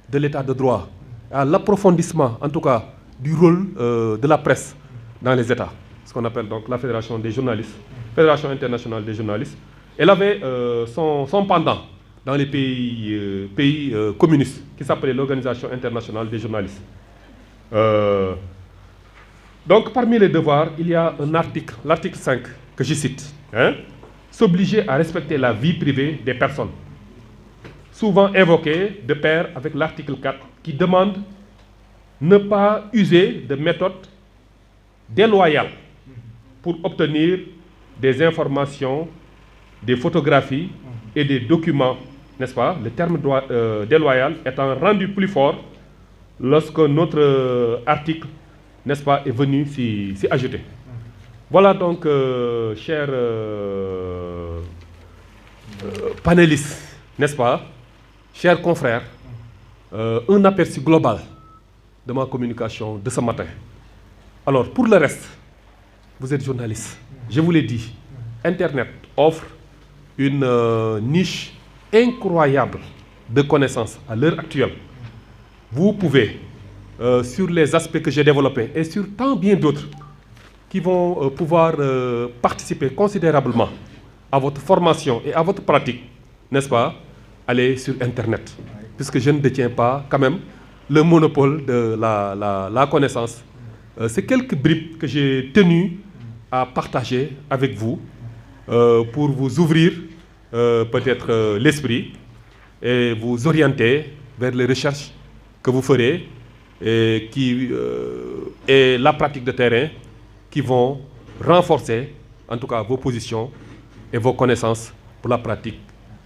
de l'état de droit, à l'approfondissement, en tout cas, du rôle de la presse dans les États, ce qu'on appelle donc la Fédération des journalistes, Fédération internationale des journalistes. Elle avait son pendant dans les pays communistes, qui s'appelait l'Organisation internationale des journalistes. Donc, parmi les devoirs, il y a un article, l'article 5, que je cite. S'obliger à respecter la vie privée des personnes. Souvent invoqué de pair avec l'article 4, qui demande ne pas user de méthodes déloyales pour obtenir des informations, des photographies et des documents, n'est-ce pas? Le terme déloyal étant rendu plus fort lorsque notre article, n'est-ce pas, est venu s'y ajouter. Voilà donc, chers panélistes, n'est-ce pas, chers confrères, un aperçu global de ma communication de ce matin. Alors, pour le reste, vous êtes journaliste. Je vous l'ai dit, Internet offre une niche incroyable de connaissances à l'heure actuelle. Vous pouvez, sur les aspects que j'ai développés et sur tant bien d'autres, qui vont pouvoir participer considérablement à votre formation et à votre pratique, n'est-ce pas, aller sur Internet. Puisque je ne détiens pas quand même le monopole de la connaissance. C'est quelques bribes que j'ai tenu à partager avec vous pour vous ouvrir peut-être l'esprit et vous orienter vers les recherches que vous ferez et la pratique de terrain qui vont renforcer en tout cas vos positions et vos connaissances pour la pratique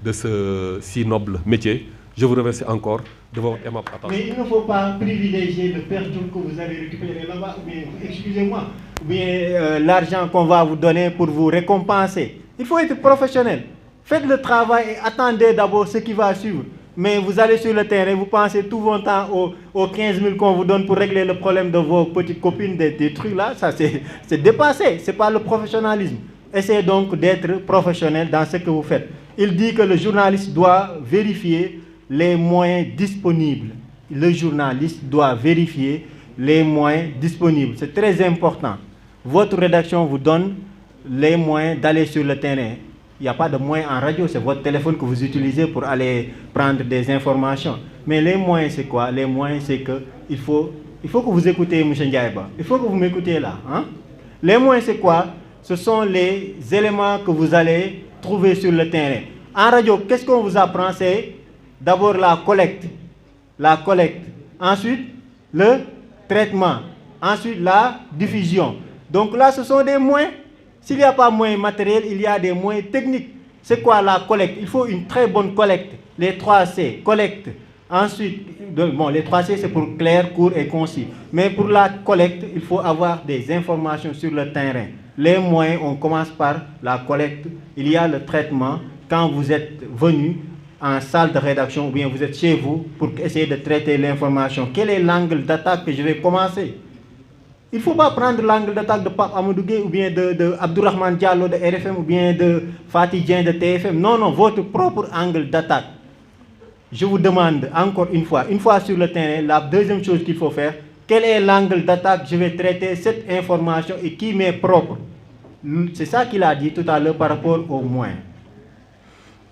de ce si noble métier. Je vous remercie encore de votre aimable attention. Mais il ne faut pas privilégier le perdant que vous allez récupérer là-bas, ou bien, excusez-moi, ou bien l'argent qu'on va vous donner pour vous récompenser. Il faut être professionnel. Faites le travail et attendez d'abord ce qui va suivre. Mais vous allez sur le terrain, vous pensez tout votre temps aux 15 000 qu'on vous donne pour régler le problème de vos petites copines, des trucs là, ça c'est dépassé, ce n'est pas le professionnalisme. Essayez donc d'être professionnel dans ce que vous faites. Il dit que le journaliste doit vérifier les moyens disponibles. Le journaliste doit vérifier les moyens disponibles. C'est très important. Votre rédaction vous donne les moyens d'aller sur le terrain. Il n'y a pas de moyens en radio, c'est votre téléphone que vous utilisez pour aller prendre des informations. Mais les moyens, c'est quoi? Les moyens, c'est que il faut que vous écoutez M. Ndiaïba. Il faut que vous m'écoutez là. Hein? Les moyens, c'est quoi? Ce sont les éléments que vous allez trouver sur le terrain. En radio, qu'est-ce qu'on vous apprend? C'est d'abord la collecte. La collecte. Ensuite, le traitement. Ensuite, la diffusion. Donc là, ce sont des moyens. S'il n'y a pas moyens matériels, il y a des moyens techniques. C'est quoi la collecte? Il faut une très bonne collecte. Les 3C, collecte. Ensuite, bon, les 3C, c'est pour clair, court et concis. Mais pour la collecte, il faut avoir des informations sur le terrain. Les moyens, on commence par la collecte. Il y a le traitement. Quand vous êtes venu en salle de rédaction ou bien vous êtes chez vous pour essayer de traiter l'information, quel est l'angle d'attaque que je vais commencer? Il ne faut pas prendre l'angle d'attaque de Pape Amadou Gueye ou bien de Abdourahmane Diallo de RFM ou bien de Fatih Dieng de TFM. Non, non, votre propre angle d'attaque. Je vous demande encore une fois sur le terrain, la deuxième chose qu'il faut faire, quel est l'angle d'attaque? Je vais traiter cette information et qui m'est propre. C'est ça qu'il a dit tout à l'heure par rapport aux moyens.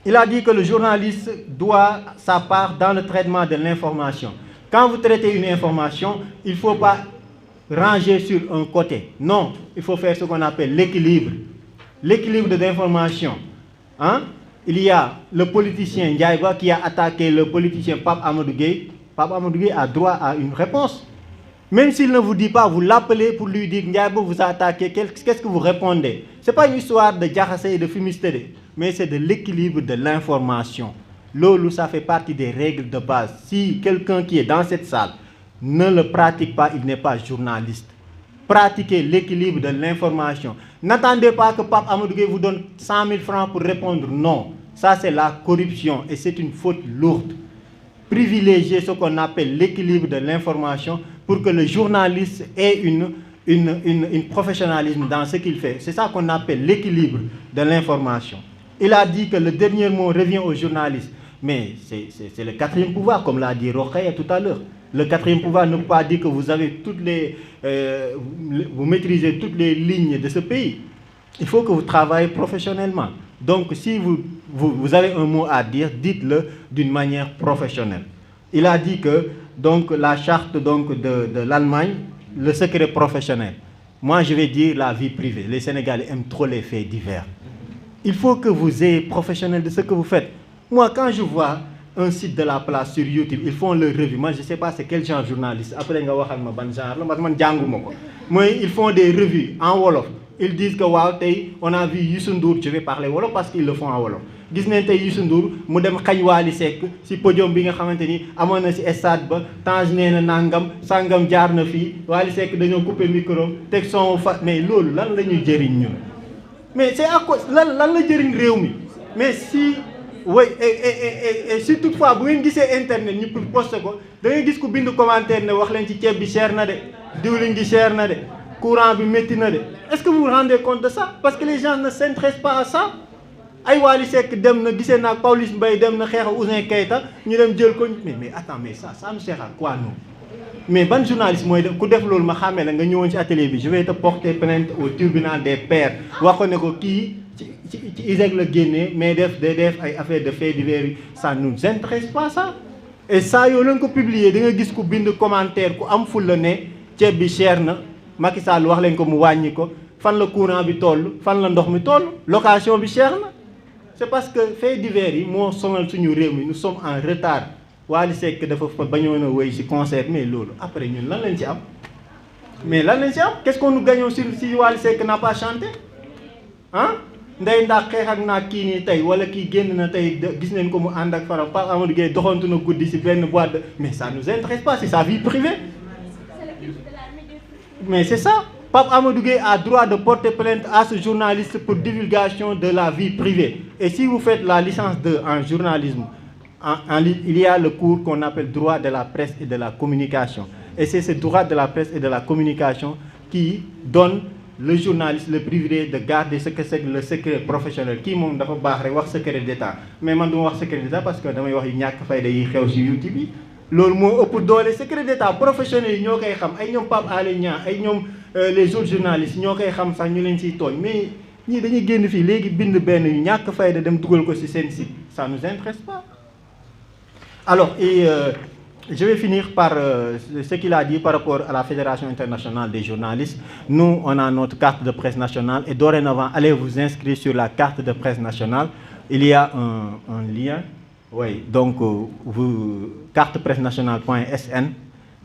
Il a dit que le journaliste doit sa part dans le traitement de l'information. Quand vous traitez une information, il ne faut pas ranger sur un côté. Non, il faut faire ce qu'on appelle l'équilibre. L'équilibre de l'information. Hein? Il y a le politicien Ndiaïba qui a attaqué le politicien Pape Amadou Gueye. Pape Amadou Gueye a droit à une réponse. Même s'il ne vous dit pas, vous l'appelez pour lui dire Ndiaïba vous a attaqué, qu'est-ce que vous répondez? Ce n'est pas une histoire de Diakhassé et de Fumistéré, mais c'est de l'équilibre de l'information. Lolo, ça fait partie des règles de base. Si quelqu'un qui est dans cette salle ne le pratique pas, il n'est pas journaliste. Pratiquez l'équilibre de l'information. N'attendez pas que Pape Amadou Gueye vous donne 100 000 francs pour répondre non. Ça, c'est la corruption et c'est une faute lourde. Privilégiez ce qu'on appelle l'équilibre de l'information pour que le journaliste ait un professionnalisme dans ce qu'il fait. C'est ça qu'on appelle l'équilibre de l'information. Il a dit que le dernier mot revient aux journalistes. Mais c'est le quatrième pouvoir, comme l'a dit Rokhaya tout à l'heure. Le quatrième pouvoir ne peut pas dire que vous avez vous maîtrisez toutes les lignes de ce pays. Il faut que vous travaillez professionnellement. Donc si vous vous avez un mot à dire, dites-le d'une manière professionnelle. Il a dit que donc, la charte donc, de l'Allemagne, le secret professionnel. Moi, je vais dire la vie privée. Les Sénégalais aiment trop les faits divers. Il faut que vous ayez professionnel de ce que vous faites. Moi, quand je vois un site de la place sur YouTube, ils font leur revue. Moi, je ne sais pas c'est quel genre de journaliste. Après, ils font des revues en Wolof. Ils disent que on a vu Youssou Ndour, je vais parler Wolof parce qu'ils le font en Wolof. Gis nañ tey Youssou Ndour mu dem xañ Wally Seck si podium bi nga xamante ni amoon na si stade ba Tange nee na nangam sangam jaar na fii Wally Seck dañoo coupé micro teg son fa mais loolu lan la ñuy jëriñ ñun mais c'est à cause lan la jëriñ réew mi mais si oui et si toutefois bu ngeen gisee internet ñu posté ko da ngay gis ku bind commentaire ne wax leen ci ceeb bi cher na de diwlin gi cher na de courant bi métti na de est-ce que vous vous rendez compte de ça parce que les gens ne s'intéressent pas à ça ay Wally Seck dem na gisee naag Pawlish Mbaye dem na xeex Ouzin Keita ñu dem jël ko mais attends mais ça me sert à quoi nous mais ban journaliste mooy def ku def loolu ma xàmmee la nga ñëwoon ci atelier bi je vais te porter plainte au tribunal des pairs wax ko ne ko kii ci ISEG la génnee mais day def ay affaire de faits divers yi ça nous intéresse pas ça et ça yow leen ko publier da nga gis ku bind commentaire ku am ful la ne ceeb bi cher na Macky Sall wax leen ko mu wàññi ko fan la courant bi toll fan la ndox mi toll location bi cher na c'est parce que faits divers yi moo sonal suñu réew mi nous sommes en retard Wally Seck dafa fa bañoon a wéy ci concert mais loolu après ñun lan lañ ci am mais lan lañ ci am qu'est-ce qu'on nous gagnons si Wally Seck n'a pas chanté ah nday ndax xeex ak naa kii nii tey wala kii génn na tey gis nañ ko mu ànd ak faram Pape Amadou Gueye doxantu na guddi ci benn boîte de mais ça nous intéresse pas c'est sa vie privée mais c'est ça Pape Amadou Gueye a droit de porter plainte à ce journaliste pour divulgation de la vie privée et si vous faites la licence 2 en journalisme il y a le cours qu'on appelle droit de la presse et de la communication et c'est ce droit de la presse et de la communication qui donne le journaliste le privilège de garder ce que c'est le secret professionnel kii moom dafa baax rek wax secret d'état mais man duma wax secret d'état parce que damay wax yu ñàkk fayda yi xew ci YouTube yi loolu moo ëpp doole secret d'état professionnel yi ñoo koy xam ay ñoom Pape Alé Niang ay ñoom les autres journalistes ñoo koy xam sax ñu leen ciy tooñ mais ñii dañuy génn fii léegi bind benn yu ñàkk fayda dem dugal ko ci seen site ça nous intéresse pas alors je vais finir par ce qu'il a dit par rapport à la Fédération internationale des journalistes. Nous, on a notre carte de presse nationale et dorénavant, allez vous inscrire sur la carte de presse nationale. Il y a un lien. Oui, donc cartepressenationale.sn.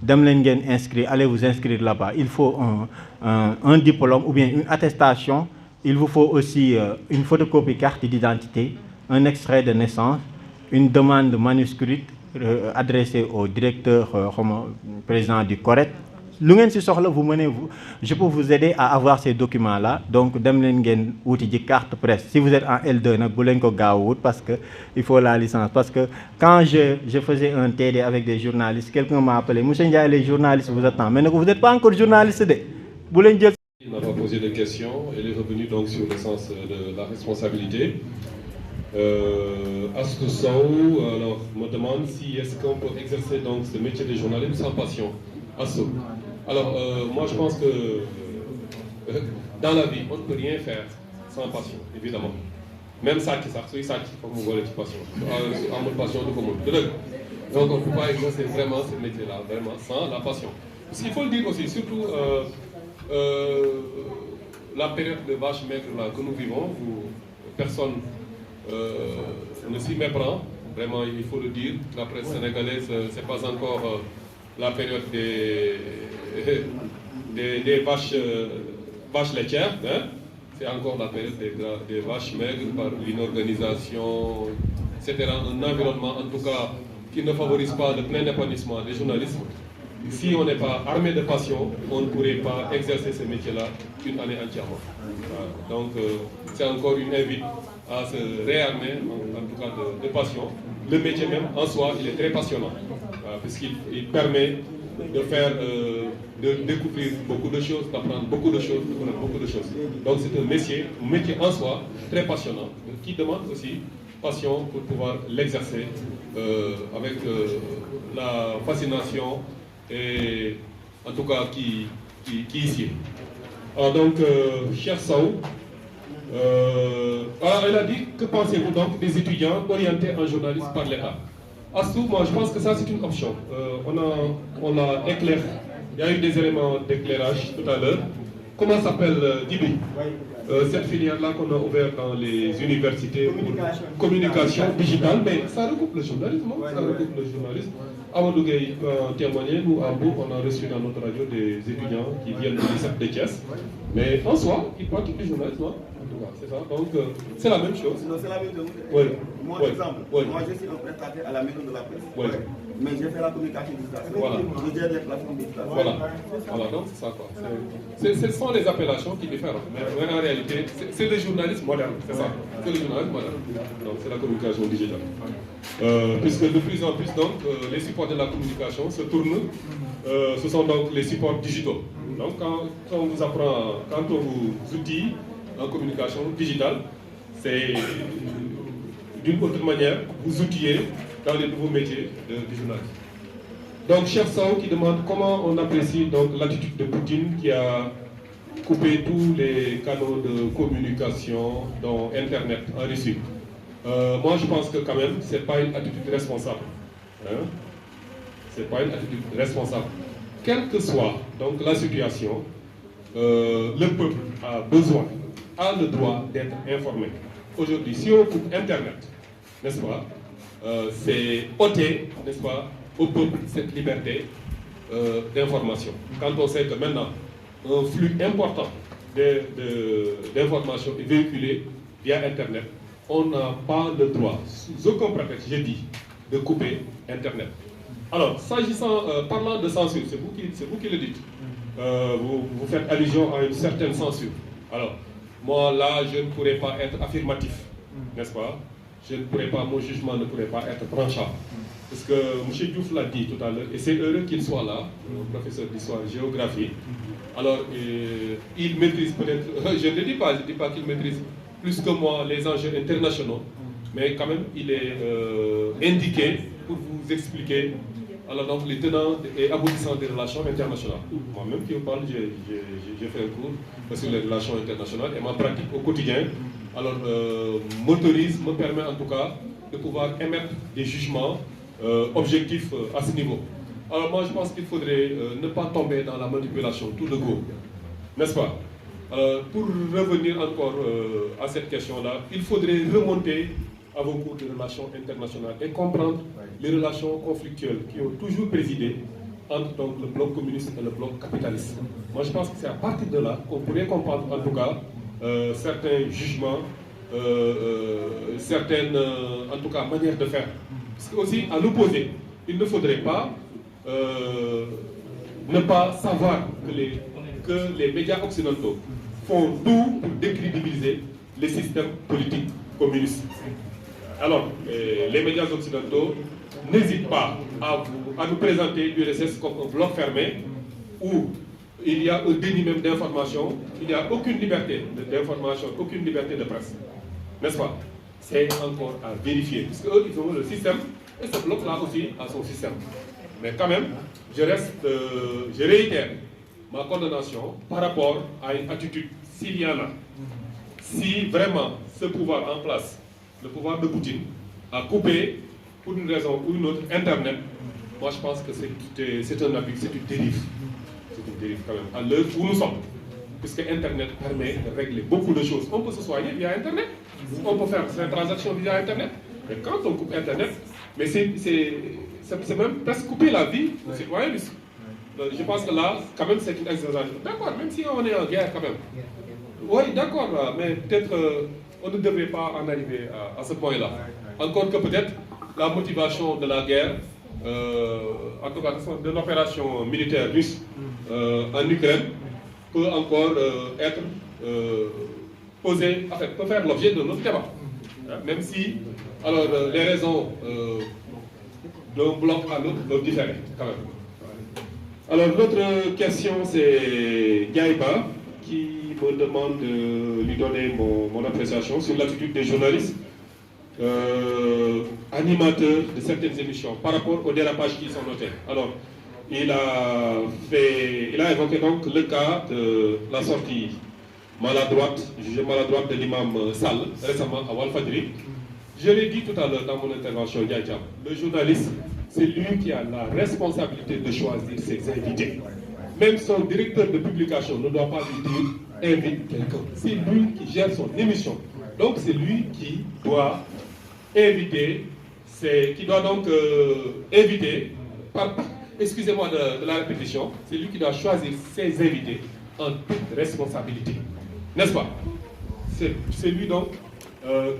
Dem leen ngeen inscrire, allez vous inscrire là-bas. Il faut un diplôme ou bien une attestation. Il vous faut aussi une photocopie carte d'identité, un extrait de naissance, une demande manuscrite adressé au directeur président du CORED. Lu ngeen ci soxla je peux vous aider à avoir ces documents là donc dem leen ngeen wuti ji carte presse si vous êtes en L2 nag bu leen ko gaaw wut parce que il faut la licence parce que quand je faisais un TD avec des journalistes quelqu'un m'a appelé monsieur Ndiaye les journalistes vous attendent mais vous n'êtes pas encore journaliste de bu leen jël. Il n'a pas posé de questions il est revenu donc sur le sens de la responsabilité. Astou Sow alors me demande si est-ce qu'on peut exercer donc ce métier de journaliste sans passion. Astou alors moi je pense que dans la vie on ne peut rien faire sans passion évidemment même sàcc sax suy sàcc foog mu boole ci passion amul passion du ko mën dëgg donc on ne peut pas exercer vraiment ce métier là vraiment sans la passion parce qu'il faut le dire aussi surtout la période de vache maigre là que nous vivons où personne ne s'y méprend, vraiment il faut le dire, la presse sénégalaise c'est pas encore la période des vaches laitières, hein? C'est encore la période des vaches maigres par une organisation, etc. Un environnement en tout cas qui ne favorise pas le plein épanouissement des journalistes. Si on n'est pas armé de passion, on ne pourrait pas exercer ce métier-là une année entièrement. Voilà. Donc c'est encore une invite à se réarmer, en tout cas de passion. Le métier même, en soi, il est très passionnant, puisqu'il permet de faire, de découvrir beaucoup de choses, d'apprendre beaucoup de choses, de connaître beaucoup de choses. Donc c'est un métier en soi, très passionnant, qui demande aussi passion pour pouvoir l'exercer avec la fascination et en tout cas qui ici. Alors donc, cher Sow, Alors, elle a dit, que pensez-vous donc des étudiants orientés en journalisme par l'État? Astou, moi je pense que ça c'est une option. On a éclairé, il y a eu des éléments d'éclairage tout à l'heure. Comment s'appelle Dibi? Cette filière-là qu'on a ouverte dans les universités, communication digitale, mais ça regroupe le journalisme, non? Ça regroupe le journalisme. Amadou Gueye témoigné, nous à Bourg, on a reçu dans notre radio des étudiants qui viennent du lycée de Thiès. Mais en soi, ils pratiquent du journalisme, hein? En tout cas, c'est ça. Donc c'est la même chose. C'est la même chose. Oui. Moi, Oui. exemple, Oui. moi je suis un prestataire à la maison de la presse. Oui. Mais j'ai fait la communication digitale. Voilà. Je gère les plateformes digitales. Voilà, donc c'est ça quoi. Ce sont les appellations qui diffèrent. Mais en réalité, c'est le journalisme moderne, c'est ça. C'est le journalisme moderne. Donc c'est la communication digitale. Puisque de plus en plus, donc, les supports de la communication se tournent, ce sont donc les supports digitaux. Donc quand on vous apprend, quand on vous outille en communication digitale, c'est d'une autre manière, vous outillez dans les nouveaux métiers du journalisme. Donc, Cheikh Sow qui demande comment on apprécie donc l'attitude de Poutine qui a coupé tous les canaux de communication, dont Internet en Russie. Moi, je pense que quand même, ce n'est pas une attitude responsable. Hein? Ce n'est pas une attitude responsable. Quelle que soit donc la situation, le peuple a besoin, a le droit d'être informé. Aujourd'hui, si on coupe Internet, n'est-ce pas, c'est ôter, n'est-ce pas, au peuple cette liberté d'information. Quand on sait que maintenant, un flux important d'informations est véhiculé via Internet, on n'a pas le droit, sous aucun prétexte, j'ai dit, de couper Internet. Alors, s'agissant, parlant de censure, c'est vous qui le dites. Vous faites allusion à une certaine censure. Alors, moi là, je ne pourrais pas être affirmatif, n'est-ce pas? Je ne pourrais pas, mon jugement ne pourrait pas être tranchant. Parce que M. Diouf l'a dit tout à l'heure, et c'est heureux qu'il soit là, professeur d'histoire-géographie. Alors, il maîtrise peut-être, je ne dis pas qu'il maîtrise plus que moi les enjeux internationaux, mais quand même, il est indiqué pour vous expliquer alors donc les tenants et aboutissants des relations internationales. Moi-même qui vous parle, j'ai fait un cours sur les relations internationales et ma pratique au quotidien alors m'autorise, me permet en tout cas de pouvoir émettre des jugements objectifs à ce niveau. Alors moi je pense qu'il faudrait ne pas tomber dans la manipulation tout de go, n'est-ce pas? Pour revenir encore à cette question-là, il faudrait remonter à vos cours de relations internationales et comprendre les relations conflictuelles qui ont toujours présidé entre donc, le bloc communiste et le bloc capitaliste. Moi je pense que c'est à partir de là qu'on pourrait comprendre en tout cas certains jugements, certaines en tout cas manières de faire. Parce que aussi à l'opposé, il ne faudrait pas ne pas savoir que les médias occidentaux font tout pour décrédibiliser les systèmes politiques communistes. Alors, les médias occidentaux n'hésitent pas à nous présenter l'URSS comme un bloc fermé où il y a un déni même d'information, il n'y a aucune liberté d'information, aucune liberté de presse. N'est-ce pas? C'est encore à vérifier, puisque eux, ils ont le système, et ce bloc-là aussi a son système. Mais quand même, je réitère ma condamnation par rapport à une attitude s'il y en a. Si vraiment ce pouvoir en place, le pouvoir de Poutine, a coupé, pour une raison ou une autre, Internet, moi je pense que c'est un abus, c'est une dérive. C'est une dérive quand même, à l'heure où nous sommes. Puisque Internet permet de régler beaucoup de choses. On peut se soigner via Internet, on peut faire ses transactions via Internet. Mais quand on coupe Internet, mais c'est même presque couper la vie du citoyen. Je pense que là, quand même, c'est une exagération. D'accord, même si on est en guerre quand même. Oui, d'accord, mais peut-être on ne devrait pas en arriver à ce point-là. Encore que peut-être la motivation de la guerre, en tout cas de l'opération militaire russe en Ukraine, peut encore être posée, en fait, peut faire l'objet de notre débat. Même si, alors, les raisons d'un bloc à l'autre peuvent différer, quand même. Alors, l'autre question, c'est Gaïba, qui me demande de lui donner mon appréciation sur l'attitude des journalistes animateurs de certaines émissions par rapport aux dérapages qui sont notés. Alors, il a évoqué donc le cas de la sortie jugée maladroite de l'imam Sall, récemment à Walfadjri. Je l'ai dit tout à l'heure dans mon intervention, le journaliste, c'est lui qui a la responsabilité de choisir ses invités. Même son directeur de publication ne doit pas lui dire invite quelqu'un. C'est lui qui gère son émission. Donc c'est lui qui doit inviter, qui doit donc inviter, excusez-moi de la répétition, c'est lui qui doit choisir ses invités en toute responsabilité. N'est-ce pas? C'est lui donc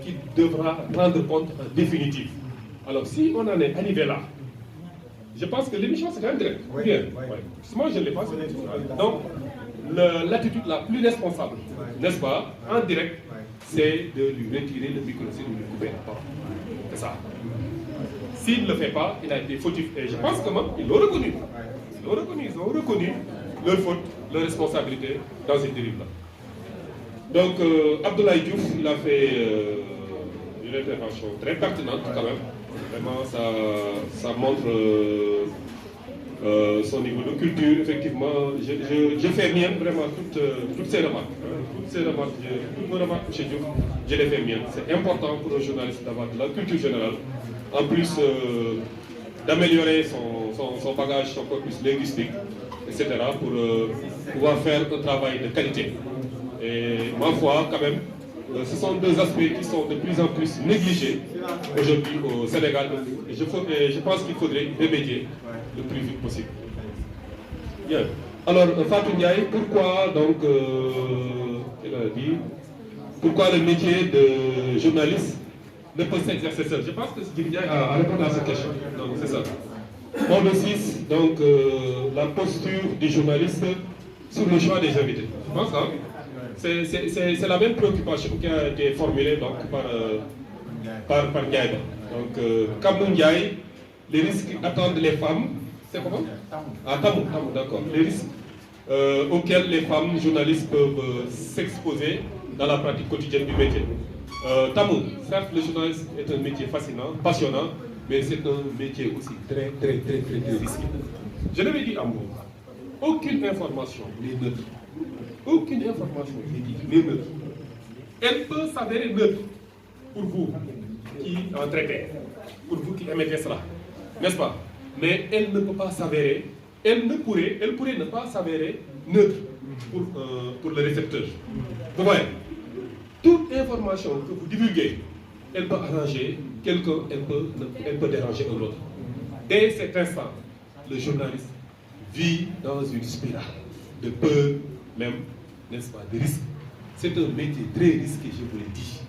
qui devra prendre compte en définitive. Alors si on en est arrivé là, je pense que l'émission c'est un direct. Oui, bien. Oui. Moi je ne l'ai pas. Donc l'attitude la plus responsable, n'est-ce pas, en direct, c'est de lui retirer le micro, c'est de lui couper la parole. C'est ça. S'il ne le fait pas, il a été fautif. Et je pense que même, ils l'ont reconnu. Ils ont reconnu leur faute, leur responsabilité dans cette dérive-là. Donc, Abdoulaye Diouf, il a fait une intervention très pertinente quand même. Vraiment, ça montre son niveau de culture. Effectivement, je fais mienne vraiment toutes ces remarques. Toutes mes remarques chez Diouf, je les fais miennes. C'est important pour un journaliste d'avoir de la culture générale. En plus d'améliorer son bagage, son corpus linguistique, etc. pour pouvoir faire un travail de qualité. Et ma foi, quand même, ce sont deux aspects qui sont de plus en plus négligés aujourd'hui au Sénégal. Et je pense qu'il faudrait y remédier le plus vite possible. Bien. Alors, Fatou Ndiaye, pourquoi donc, il a dit, pourquoi le métier de journaliste ne peut s'exercer seul? Je pense que Djibi Ndiaye a répondu à cette question. Donc, c'est ça. Point 6, donc, la posture du journaliste sur le choix des invités. Je pense, hein? C'est la même préoccupation qui a été formulée donc, par Ndiaye. Donc, Kamou Ndiaye, les risques qu'attendent les femmes, c'est comment? Ah, Tamou, d'accord. Les risques auxquels les femmes journalistes peuvent s'exposer dans la pratique quotidienne du métier. Tamou, certes, le journaliste est un métier fascinant, passionnant, mais c'est un métier aussi très risqué. Je l'avais dit en gros, aucune information n'est neutre. Aucune information n'est neutre. Elle peut s'avérer neutre pour vous qui en traitez, pour vous qui émettez cela, n'est-ce pas? Mais elle ne peut pas s'avérer, elle pourrait ne pas s'avérer neutre pour le récepteur. Vous voyez, toute information que vous divulguez, elle peut arranger quelqu'un, elle peut déranger un autre. Dès cet instant, le journaliste vit dans une spirale de peur, même, n'est-ce pas, de risque. C'est un métier très risqué, je vous l'ai dit.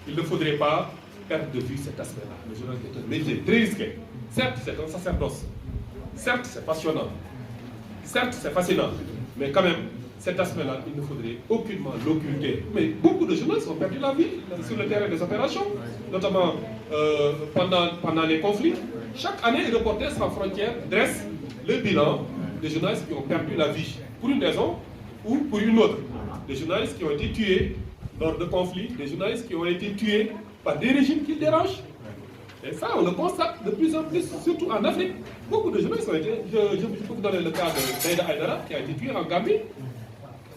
Il ne faudrait pas perdre de vue cet aspect-là. Le journaliste est un métier très risqué. Certes, c'est un sacerdoce. Certes, c'est passionnant. Certes, c'est fascinant. Mais quand même, cet aspect-là, il ne faudrait aucunement l'occulter. Mais beaucoup de journalistes ont perdu la vie sur le terrain des opérations, notamment pendant les conflits. Chaque année, les Reporters sans frontières dressent le bilan des journalistes qui ont perdu la vie pour une raison ou pour une autre. Des journalistes qui ont été tués lors de conflits, des journalistes qui ont été tués par des régimes qui dérangent. Et ça, on le constate de plus en plus, surtout en Afrique. Beaucoup de journalistes ont été... Je peux vous donner le cas de Daïda Aïdara, qui a été tué en Gambie.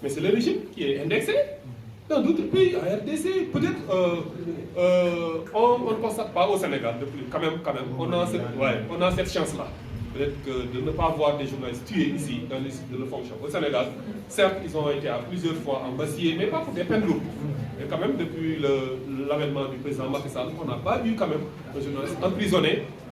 Mais c'est le régime qui est indexé. Dans d'autres pays, en RDC, peut-être on ne constate pas au Sénégal. Quand même, on a cette chance-là. Peut-être que de ne pas voir des journalistes tués ici, dans les sites de leur fonction. Au Sénégal, certes, ils ont été à plusieurs fois embastillés, mais pas pour des peines lourdes. Et quand même, depuis l'avènement du président Macky Sall, on n'a pas vu quand même un journaliste emprisonné